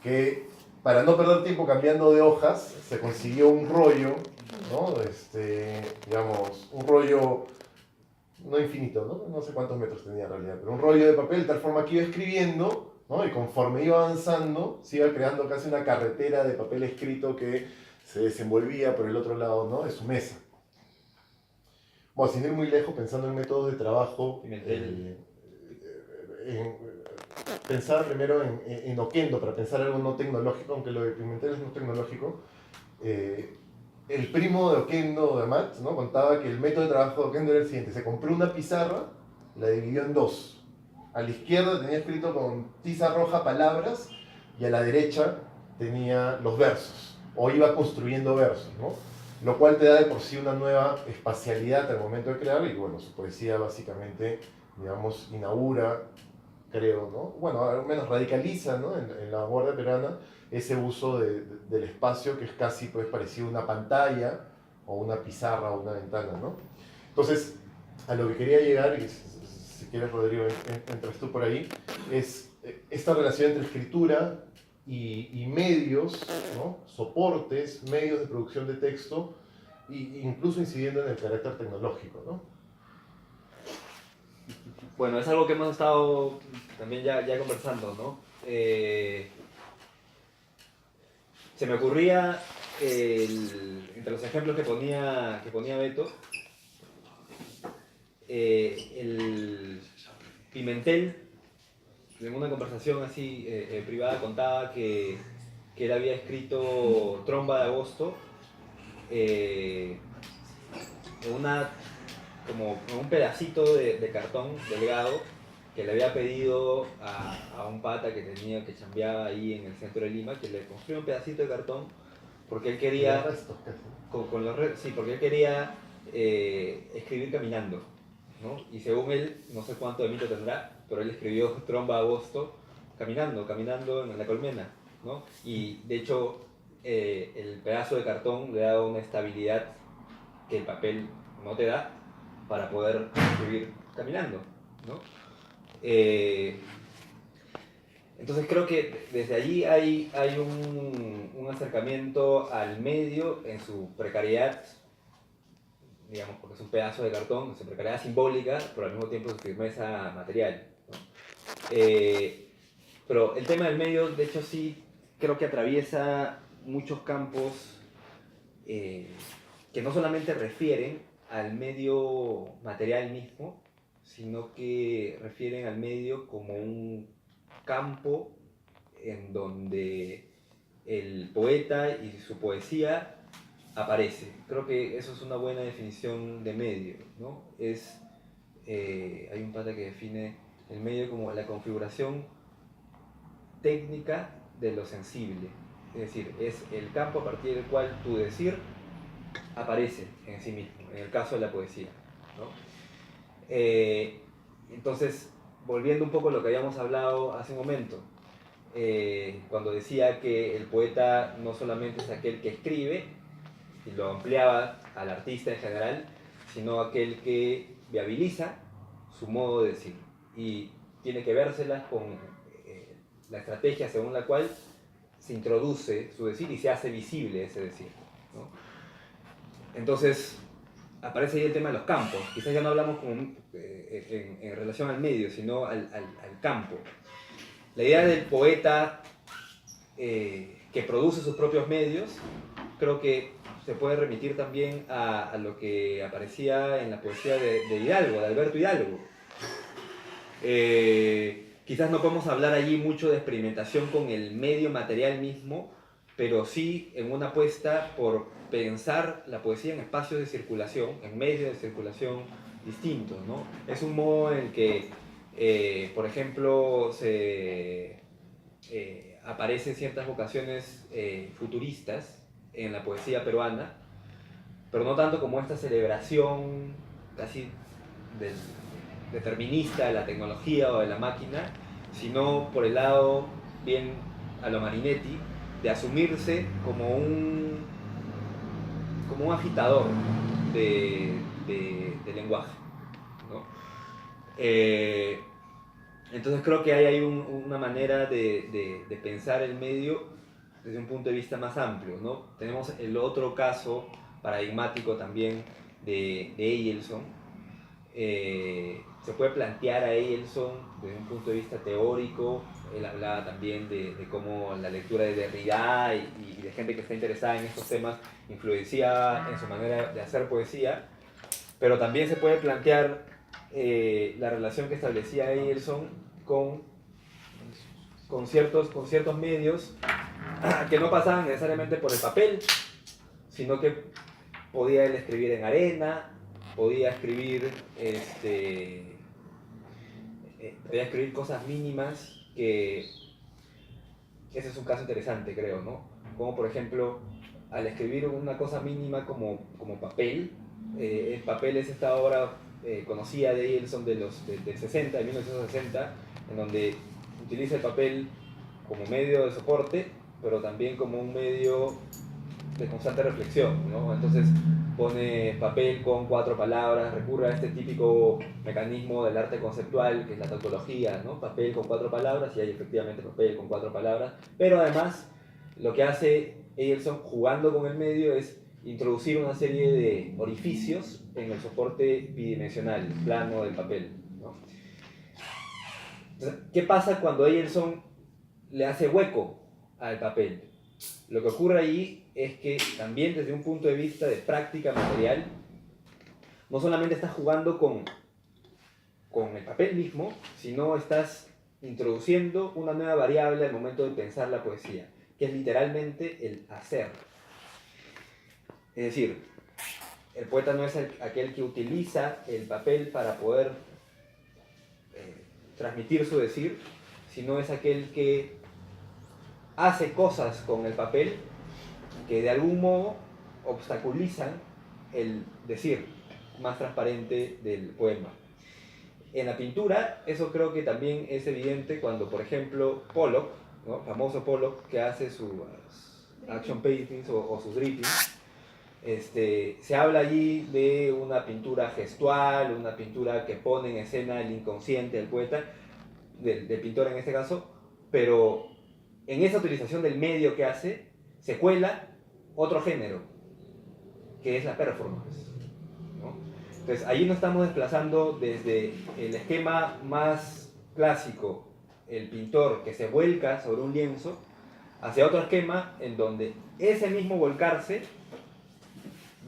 que para no perder tiempo cambiando de hojas, se consiguió un rollo, ¿no? Digamos, un rollo no infinito, ¿no? No sé cuántos metros tenía en realidad, pero un rollo de papel de tal forma que iba escribiendo, ¿no? Y conforme iba avanzando, se iba creando casi una carretera de papel escrito que se desenvolvía por el otro lado, ¿no? De su mesa. Bueno, sin ir muy lejos, pensando en métodos de trabajo, pensaba primero en Oquendo, para pensar algo no tecnológico, aunque lo de Pimentel es no tecnológico. El primo de Oquendo, de Amat, ¿no? Contaba que el método de trabajo de Oquendo era el siguiente: se compró una pizarra, la dividió en dos. A la izquierda tenía escrito con tiza roja palabras y a la derecha tenía los versos, o iba construyendo versos, ¿no? Lo cual te da de por sí una nueva espacialidad al momento de crear, y bueno, su poesía básicamente, digamos, inaugura, creo, ¿no? Bueno, al menos radicaliza, ¿no? En la vanguardia peruana ese uso del espacio que es casi pues, parecido a una pantalla o una pizarra o una ventana, ¿no? Entonces, a lo que quería llegar, y si quieres, Rodrigo, entras tú por ahí, es esta relación entre escritura y medios, ¿no? Soportes, medios de producción de texto, incluso incidiendo en el carácter tecnológico, ¿no? Bueno, es algo que hemos estado también ya conversando, ¿no? Se me ocurría, entre los ejemplos que ponía Beto, el Pimentel, en una conversación así privada, contaba que él había escrito Tromba de Agosto en un pedacito de cartón delgado que le había pedido a un pata que chambeaba ahí en el centro de Lima, que le construyera un pedacito de cartón porque él quería porque él quería escribir caminando, ¿no? Y según él, no sé cuánto de mito tendrá, pero él escribió Tromba de Agosto caminando en la colmena, ¿no? Y de hecho el pedazo de cartón le da una estabilidad que el papel no te da para poder escribir caminando, ¿no? Entonces creo que desde allí hay un acercamiento al medio en su precariedad digamos, porque es un pedazo de cartón, su precariedad simbólica, pero al mismo tiempo su firmeza material, ¿no? Pero el tema del medio, de hecho, sí creo que atraviesa muchos campos que no solamente refieren al medio material mismo, sino que refieren al medio como un campo en donde el poeta y su poesía aparece. Creo que eso es una buena definición de medio, ¿no? Hay un pata que define el medio como la configuración técnica de lo sensible. Es decir, es el campo a partir del cual tu decir aparece en sí mismo, en el caso de la poesía, ¿no? Entonces, volviendo un poco a lo que habíamos hablado hace un momento, cuando decía que el poeta no solamente es aquel que escribe, y lo ampliaba al artista en general, sino aquel que viabiliza su modo de decir, y tiene que vérselas con la estrategia según la cual se introduce su decir y se hace visible ese decir, ¿no? Entonces, aparece ahí el tema de los campos. Quizás ya no hablamos como, en relación al medio, sino al campo. La idea del poeta que produce sus propios medios, creo que se puede remitir también a lo que aparecía en la poesía de Hidalgo, de Alberto Hidalgo. Quizás no podemos hablar allí mucho de experimentación con el medio material mismo, pero sí en una apuesta por pensar la poesía en espacios de circulación, en medios de circulación distintos, ¿no? Es un modo en el que, por ejemplo, aparecen ciertas vocaciones futuristas en la poesía peruana, pero no tanto como esta celebración casi determinista de la tecnología o de la máquina, sino por el lado bien a lo Marinetti, de asumirse como un agitador de lenguaje, ¿no? Entonces creo que hay una manera de pensar el medio desde un punto de vista más amplio, ¿no? Tenemos el otro caso paradigmático también de Eyelson. Se puede plantear a Eyelson desde un punto de vista teórico. Él hablaba también de cómo la lectura de Derrida y de gente que está interesada en estos temas influencia en su manera de hacer poesía, pero también se puede plantear la relación que establecía Eyelson con ciertos medios que no pasaban necesariamente por el papel, sino que podía él escribir en arena, podía escribir cosas mínimas, que ese es un caso interesante, creo, ¿no? Como por ejemplo, al escribir una cosa mínima como papel, el papel es esta obra conocida de Eyelson de 1960, en donde utiliza el papel como medio de soporte, pero también como un medio de constante reflexión, ¿no? Entonces pone papel con 4 palabras, recurre a este típico mecanismo del arte conceptual que es la tautología, ¿no? Papel con 4 palabras, y hay efectivamente papel con 4 palabras, pero además lo que hace Eyelson jugando con el medio es introducir una serie de orificios en el soporte bidimensional, plano del papel, ¿no? Entonces, ¿qué pasa cuando Eyelson le hace hueco al papel? Lo que ocurre ahí es que también desde un punto de vista de práctica material, no solamente estás jugando con el papel mismo, sino estás introduciendo una nueva variable al momento de pensar la poesía, que es literalmente el hacer. Es decir, el poeta no es aquel que utiliza el papel para poder transmitir su decir, sino es aquel que hace cosas con el papel que de algún modo obstaculizan el decir más transparente del poema. En la pintura, eso creo que también es evidente cuando, por ejemplo, Pollock, ¿no? Famoso Pollock, que hace sus action paintings o sus drippings, se habla allí de una pintura gestual, una pintura que pone en escena el inconsciente del poeta, del pintor en este caso, pero en esa utilización del medio que hace, se cuela otro género, que es la performance, Entonces ahí nos estamos desplazando desde el esquema más clásico, el pintor que se vuelca sobre un lienzo, hacia otro esquema en donde ese mismo volcarse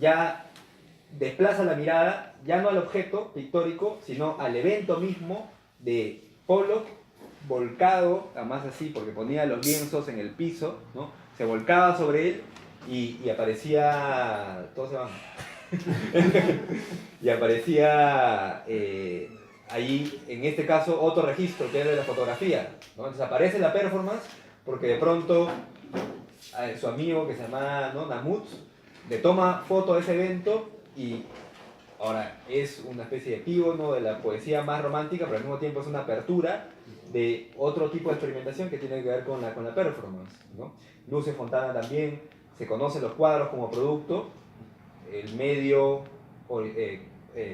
ya desplaza la mirada, ya no al objeto pictórico, sino al evento mismo de Pollock volcado, además así, porque ponía los lienzos en el piso, ¿no? Se volcaba sobre él y aparecía... Todos se van. Y aparecía ahí, en este caso, otro registro que es de la fotografía, ¿no? Entonces aparece la performance porque de pronto su amigo que se llama, ¿no?, Namut le toma foto de ese evento y ahora es una especie de epígono de la poesía más romántica, pero al mismo tiempo es una apertura de otro tipo de experimentación que tiene que ver con la performance, ¿no? Luce Fontana también se conocen los cuadros como producto, el medio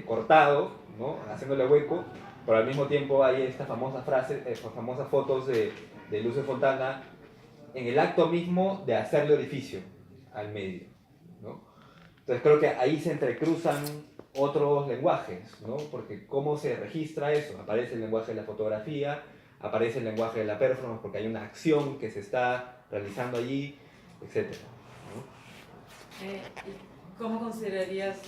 cortado, ¿no?, haciéndole hueco, pero al mismo tiempo hay estas famosas frases, famosas fotos de Luce Fontana en el acto mismo de hacerle orificio al medio, ¿no? Entonces creo que ahí se entrecruzan otros lenguajes, ¿no? Porque cómo se registra eso, aparece el lenguaje de la fotografía, aparece el lenguaje de la performance porque hay una acción que se está realizando allí, etc., ¿no? ¿Cómo considerarías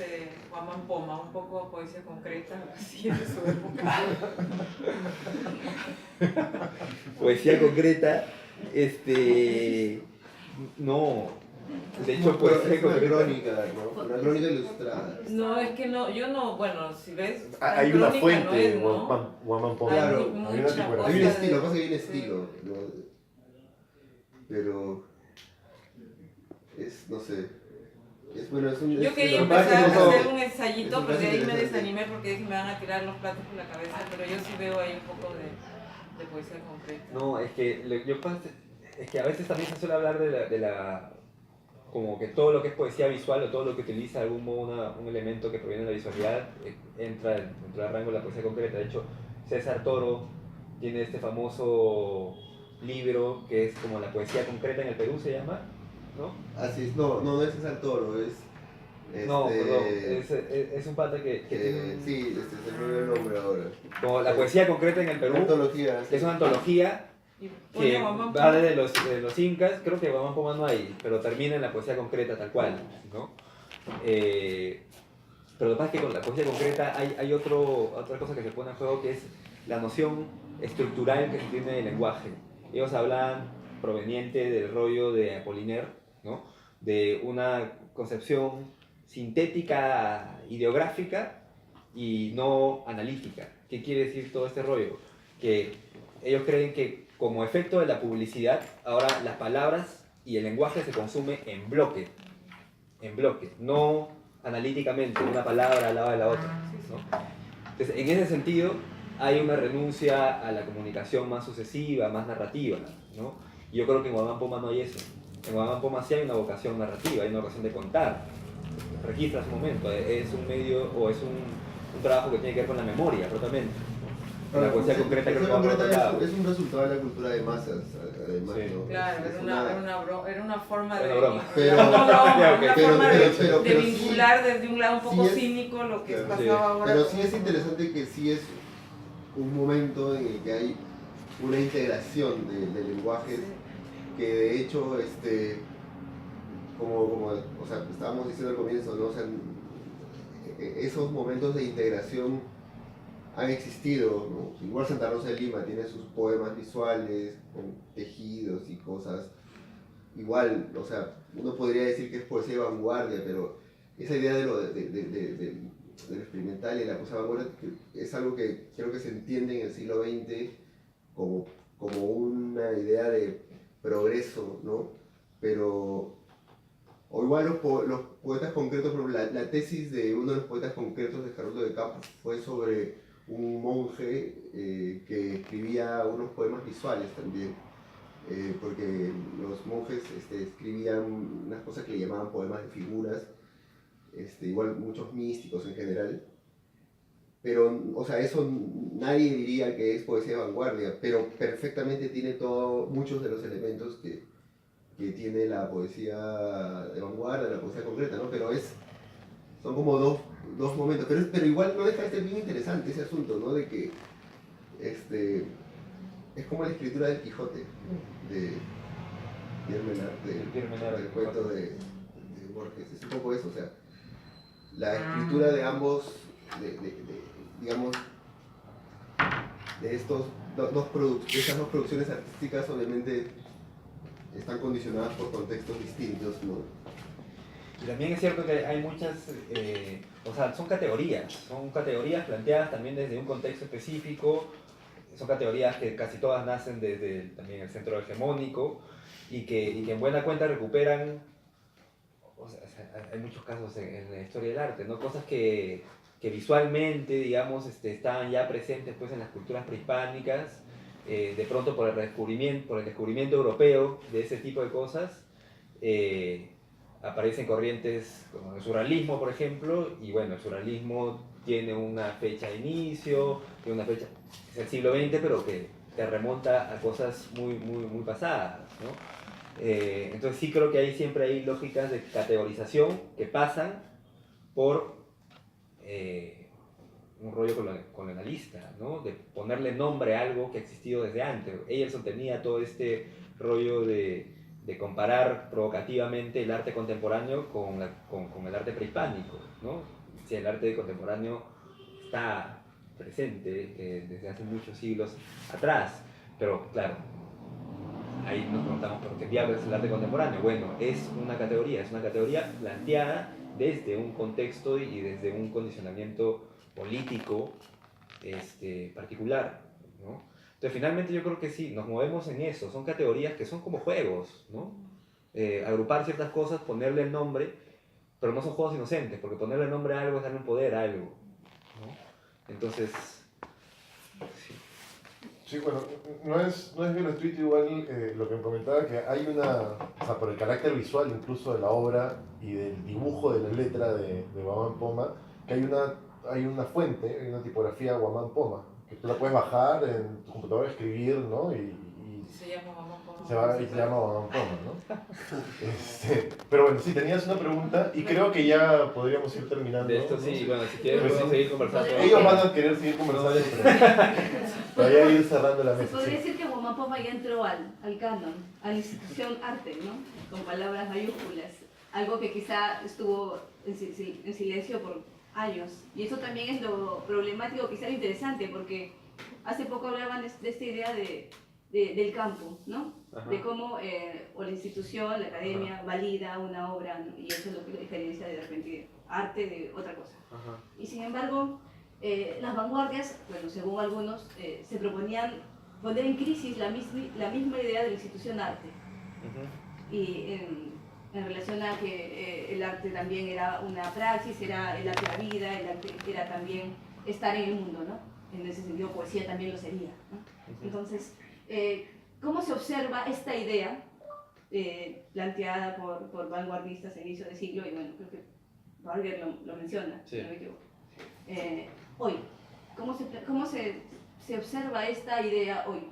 Juan Mampoma? ¿Un poco poesía concreta, así de su época? Poesía concreta, no. De hecho, poesía concreta. Crónica, ¿no? Una crónica ilustrada. No, es que no, yo no, bueno, si ves. Hay una fuente, no es, ¿no? Juan Mampoma. Claro, hay una mucha tipografía. Hay un estilo, de- lo que pasa es que hay un estilo, ¿no? Pero es, no sé. Es bueno, es un. Yo quería lo que pasa empezar es que a eso- hacer un ensayito, eso pero de ahí me interesante. desanimé porque dije me van a tirar los platos por la cabeza, pero yo sí veo ahí un poco de poesía concreta. No, es que a veces también se suele hablar de la como que todo lo que es poesía visual o todo lo que utiliza de algún modo un elemento que proviene de la visualidad entra dentro del rango de la poesía concreta. De hecho, César Toro tiene este famoso libro que es como la poesía concreta en el Perú, se llama, ¿no? Así es, no es César Toro, es. No, perdón, es un pata que tiene sí, se me olvidó el nombre ahora. como la poesía concreta en el Perú, Antología. que es una antología Y que pone Juan va Mampoma. desde los incas, creo que Guamán Poma no hay, pero termina en la poesía concreta tal cual, ¿no? Pero lo que pasa es que con la poesía concreta hay otra cosa que se pone en juego que es la noción estructural que se tiene del lenguaje. Ellos hablan proveniente del rollo de Apollinaire, ¿no?, de una concepción sintética ideográfica y no analítica. ¿Qué quiere decir todo este rollo? Que ellos creen que como efecto de la publicidad, ahora las palabras y el lenguaje se consume en bloque, no analíticamente, una palabra al lado de la otra, ¿no? Entonces, en ese sentido, hay una renuncia a la comunicación más sucesiva, más narrativa, ¿no? Y yo creo que en Guamán Poma no hay eso. En Guamán Poma sí hay una vocación narrativa, hay una vocación de contar. Registra su momento, es un medio o es un trabajo que tiene que ver con la memoria, totalmente. La poesía concreta creo que va por otro lado. Es un resultado de la cultura de masas, además, Sí. ¿no? Claro, Es era una forma Era de. broma. Pero- no, broma, Ya, ok. una Pero- forma pero- de pero vincular desde un lado un poco sí es- cínico lo que Claro, pasaba sí. ahora. Pero con- sí es interesante que sí es un momento en el que hay una integración de lenguajes que de hecho, como o sea, estábamos diciendo al comienzo, ¿no? O sea, esos momentos de integración han existido, ¿no? Igual Santa Rosa de Lima tiene sus poemas visuales con tejidos y cosas. Igual, o sea, uno podría decir que es poesía de vanguardia, pero esa idea de lo experimental y la poesía de vanguardia es algo que creo que se entiende en el siglo XX como una idea de progreso, ¿no? Pero o igual los poetas concretos, por ejemplo, la tesis de uno de los poetas concretos de Caroldo de Campos fue sobre un monje que escribía unos poemas visuales también, porque los monjes escribían unas cosas que le llamaban poemas de figuras, igual muchos místicos en general, pero, o sea, eso nadie diría que es poesía de vanguardia, pero perfectamente tiene muchos de los elementos que tiene la poesía de vanguardia, la poesía concreta, ¿no? Pero son como dos momentos, pero igual no deja de ser bien interesante ese asunto, ¿no? De que es como la escritura del Quijote, de del cuento de Borges, es un poco eso, o sea, la escritura de ambos, digamos, de estas dos producciones artísticas obviamente están condicionadas por contextos distintos, ¿no? Y también es cierto que hay muchas, o sea, son categorías planteadas también desde un contexto específico, son categorías que casi todas nacen desde también el centro hegemónico y que en buena cuenta recuperan, o sea, hay muchos casos en la historia del arte, ¿no? Cosas que visualmente, digamos, estaban ya presentes pues, en las culturas prehispánicas, de pronto por el descubrimiento europeo de ese tipo de cosas, aparecen corrientes como el surrealismo, por ejemplo, y bueno, el surrealismo tiene una fecha de inicio, tiene una fecha, es el siglo XX, pero que te remonta a cosas muy pasadas, ¿no? Entonces sí creo que siempre hay lógicas de categorización que pasan por un rollo colonialista, ¿no? De ponerle nombre a algo que ha existido desde antes. Eyerson tenía todo este rollo de comparar provocativamente el arte contemporáneo con el arte prehispánico, ¿no? Si el arte contemporáneo está presente desde hace muchos siglos atrás, pero claro, ahí nos preguntamos, ¿pero qué diablos es el arte contemporáneo? Bueno, es una categoría planteada desde un contexto y desde un condicionamiento político particular, ¿no? Entonces, finalmente yo creo que sí, nos movemos en eso, son categorías que son como juegos, ¿no? Agrupar ciertas cosas, ponerle el nombre, pero no son juegos inocentes, porque ponerle el nombre a algo es darle un poder a algo, ¿no? Entonces, sí. Sí, bueno, no es gratuito igual lo que me comentaba, que hay o sea, por el carácter visual incluso de la obra y del dibujo de la letra de Guamán Poma, que hay una fuente, hay una tipografía Guamán Poma, que tú la puedes bajar en tu computadora, escribir, ¿no? Y se llama Guamán Poma. Se llama Guamán Poma, ¿no? Pero bueno, sí, tenías una pregunta y creo que ya podríamos ir terminando. De esto sí, ¿no? bueno, si quieres podemos seguir conversando. Ellos van a querer seguir conversando, pero ya ir cerrando la mesa. Se podría decir que Guamán Poma ya entró al canon, a la institución arte, ¿no? Con palabras mayúsculas. Algo que quizá estuvo en silencio por años. Y eso también es lo problemático, quizá lo interesante, porque hace poco hablaban de esta idea del campo, ¿no? Ajá. De cómo o la institución, la academia, ajá, valida una obra, ¿no? Y eso es lo que diferencia de repente arte de otra cosa. Ajá. Y sin embargo, las vanguardias, bueno, según algunos, se proponían poner en crisis la misma idea de la institución arte. Ajá. Y en relación a que el arte también era una praxis, era el arte de la vida, el arte era también estar en el mundo, ¿no? En ese sentido, poesía también lo sería, ¿no? Uh-huh. Entonces, ¿cómo se observa esta idea planteada por vanguardistas a inicio de siglo? Y bueno, creo que Barger lo menciona, sí, si no me equivoco. Hoy, ¿cómo se observa esta idea hoy?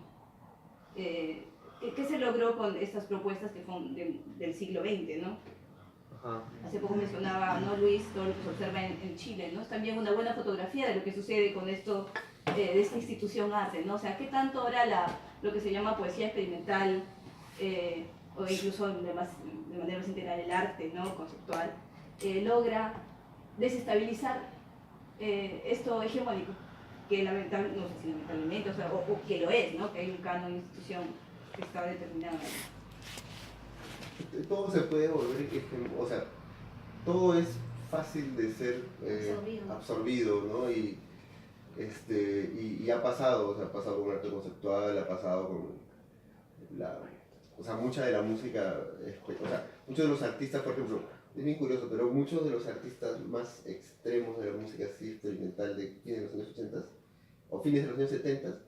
¿Qué se logró con estas propuestas que son del siglo XX, ¿no? Ajá. Hace poco mencionaba, ¿no, Luis, todo lo que se observa en Chile, ¿no? Es también una buena fotografía de lo que sucede con esto, de esta institución arte, ¿no? O sea, ¿qué tanto ahora lo que se llama poesía experimental, o incluso de manera más integral el arte, ¿no? Conceptual, logra desestabilizar esto hegemónico, que lamentablemente, no sé si lamentablemente, o sea, o que lo es, ¿no? Que hay un canon, institución que está determinada. Todo se puede volver, o sea, todo es fácil de ser absorbido, ¿no? Y ha pasado, o sea, ha pasado con arte conceptual, ha pasado con o sea, mucha de la música, o sea, muchos de los artistas, por ejemplo, es bien curioso, pero muchos de los artistas más extremos de la música así experimental de fines de los años 80 o fines de los años 70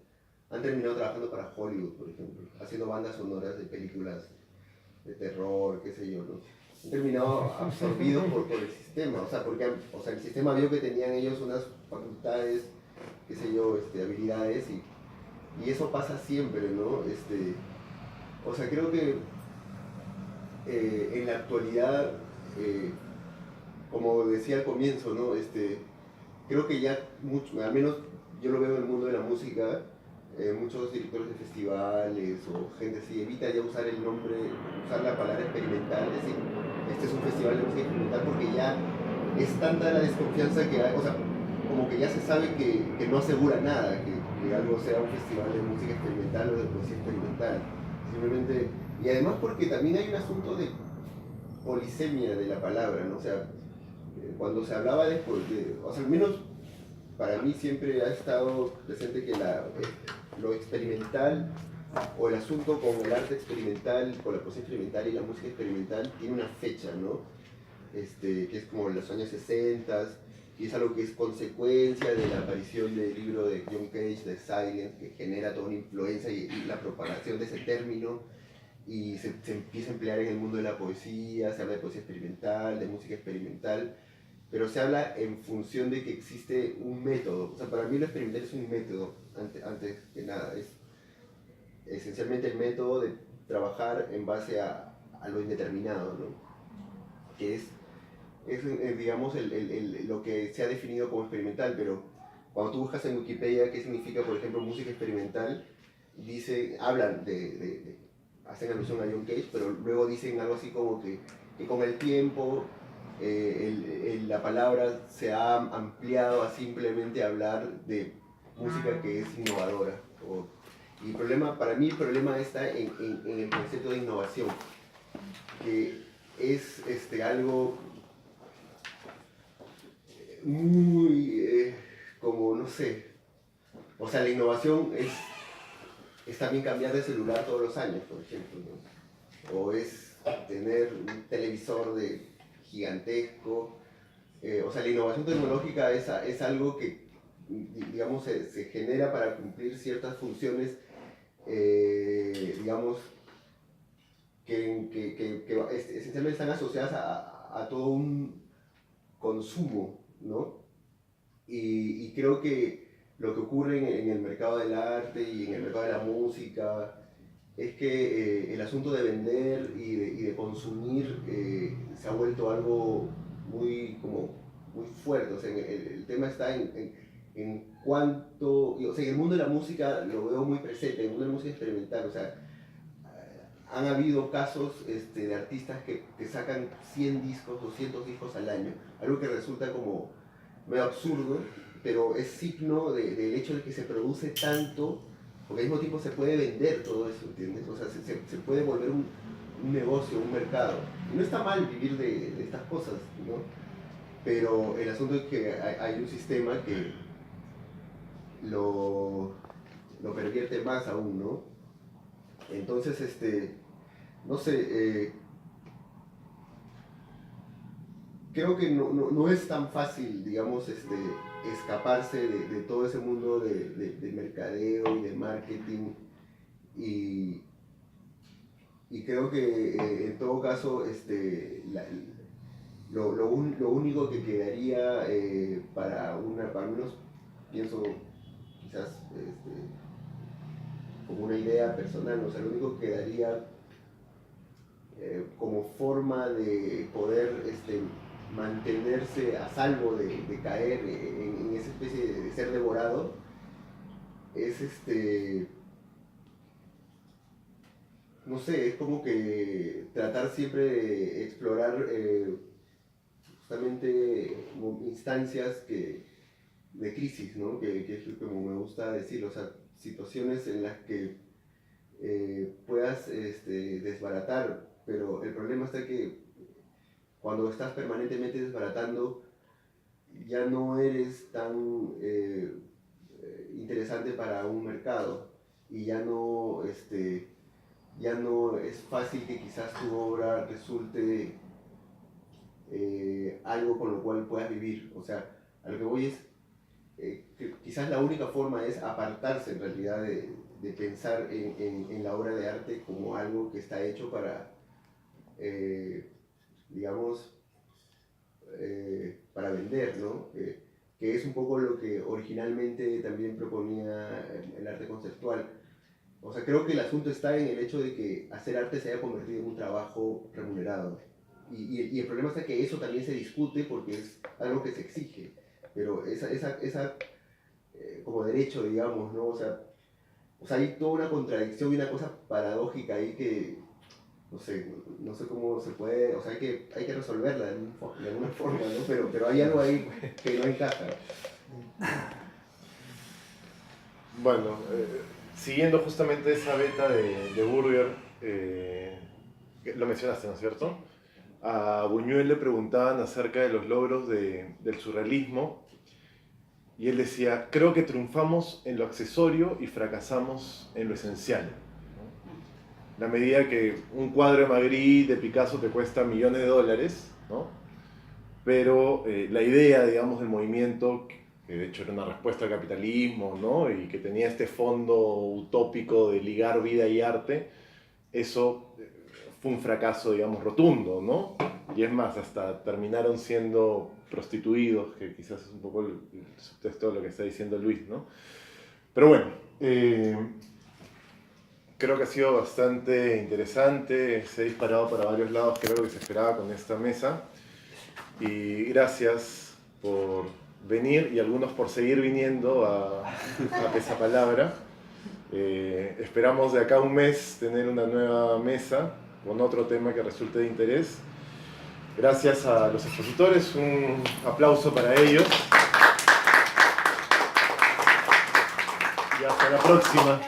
han terminado trabajando para Hollywood, por ejemplo, haciendo bandas sonoras de películas de terror, qué sé yo, ¿no? Han terminado absorbidos por el sistema, o sea, porque el sistema vio que tenían ellos unas facultades, qué sé yo, habilidades, y eso pasa siempre, ¿no? O sea, creo que en la actualidad como decía al comienzo, ¿no? Creo que ya, al menos yo lo veo en el mundo de la música, muchos directores de festivales o gente así evita ya usar el nombre, usar la palabra experimental, decir, este es un festival de música experimental, porque ya es tanta la desconfianza que hay, o sea, como que ya se sabe que no asegura nada, que algo sea un festival de música experimental o de poesía experimental. Simplemente, y además porque también hay un asunto de polisemia de la palabra, ¿no? O sea, cuando se hablaba o sea, al menos para mí siempre ha estado presente que lo experimental o el asunto con el arte experimental, con la poesía experimental y la música experimental tiene una fecha, ¿no? Que es como los años 60, y es algo que es consecuencia de la aparición del libro de John Cage, de Silence, que genera toda una influencia y la propagación de ese término, y se empieza a emplear en el mundo de la poesía, se habla de poesía experimental, de música experimental, pero se habla en función de que existe un método. O sea, para mí lo experimental es un método, antes que nada, es esencialmente el método de trabajar en base a lo indeterminado, ¿no? Que es digamos, lo que se ha definido como experimental, pero cuando tú buscas en Wikipedia qué significa, por ejemplo, música experimental, hablan hacen alusión a John Cage, pero luego dicen algo así como que con el tiempo la palabra se ha ampliado a simplemente hablar de música que es innovadora. Y para mí el problema está en el concepto de innovación, que es algo muy, como no sé, o sea, la innovación es también cambiar de celular todos los años, por ejemplo, ¿no? O es tener un televisor gigantesco, o sea, la innovación tecnológica es algo que, digamos, se genera para cumplir ciertas funciones, digamos, que esencialmente están asociadas a todo un consumo, ¿no? Y creo que lo que ocurre en el mercado del arte y en el mercado de la música es que el asunto de vender y de consumir se ha vuelto algo muy fuerte. O sea, el tema está en cuánto, o sea, en el mundo de la música lo veo muy presente, en el mundo de la música experimental, o sea, han habido casos de artistas que sacan 100 discos, 200 discos al año, algo que resulta como medio absurdo, pero es signo del hecho de que se produce tanto, porque al mismo tiempo se puede vender todo eso, ¿entiendes? O sea, se puede volver un negocio, un mercado. Y no está mal vivir de estas cosas, ¿no? Pero el asunto es que hay un sistema que lo pervierte más aún, ¿no? Entonces, no sé, creo que no es tan fácil, digamos, escaparse de todo ese mundo de mercadeo y de marketing, y creo que en todo caso lo único que quedaría para unos, pienso quizás como una idea personal, o sea, lo único que quedaría como forma de poder mantenerse a salvo de caer en esa especie de ser devorado es no sé, es como que tratar siempre de explorar justamente instancias de crisis, ¿no? Que es como me gusta decirlo, o sea, situaciones en las que puedas desbaratar, pero el problema está que cuando estás permanentemente desbaratando ya no eres tan interesante para un mercado, y ya no es fácil que quizás tu obra resulte algo con lo cual puedas vivir. O sea, a lo que voy es que quizás la única forma es apartarse en realidad de pensar en la obra de arte como algo que está hecho para, digamos, para vender, ¿no? Que es un poco lo que originalmente también proponía el arte conceptual. O sea, creo que el asunto está en el hecho de que hacer arte se haya convertido en un trabajo remunerado. Y el problema es que eso también se discute porque es algo que se exige, pero esa como derecho, digamos, ¿no? O sea, hay toda una contradicción y una cosa paradójica ahí que, no sé cómo se puede, o sea, hay que resolverla de alguna forma, ¿no? Pero hay algo ahí que no encaja. Bueno, siguiendo justamente esa beta de Burger, lo mencionaste, ¿no es cierto? A Buñuel le preguntaban acerca de los logros del surrealismo y él decía, creo que triunfamos en lo accesorio y fracasamos en lo esencial. La medida que un cuadro de Magritte, de Picasso, te cuesta millones de dólares, ¿no? Pero la idea, digamos, del movimiento, que de hecho era una respuesta al capitalismo, ¿no? Y que tenía este fondo utópico de ligar vida y arte, eso fue un fracaso, digamos, rotundo, ¿no? Y es más, hasta terminaron siendo prostituidos, que quizás es un poco el subtexto de lo que está diciendo Luis, ¿no? Pero bueno, creo que ha sido bastante interesante, se ha disparado para varios lados, creo que se esperaba con esta mesa. Y gracias por venir y algunos por seguir viniendo a Pesapalabra. Esperamos de acá a un mes tener una nueva mesa con otro tema que resulte de interés. Gracias a los expositores, un aplauso para ellos. Y hasta la próxima.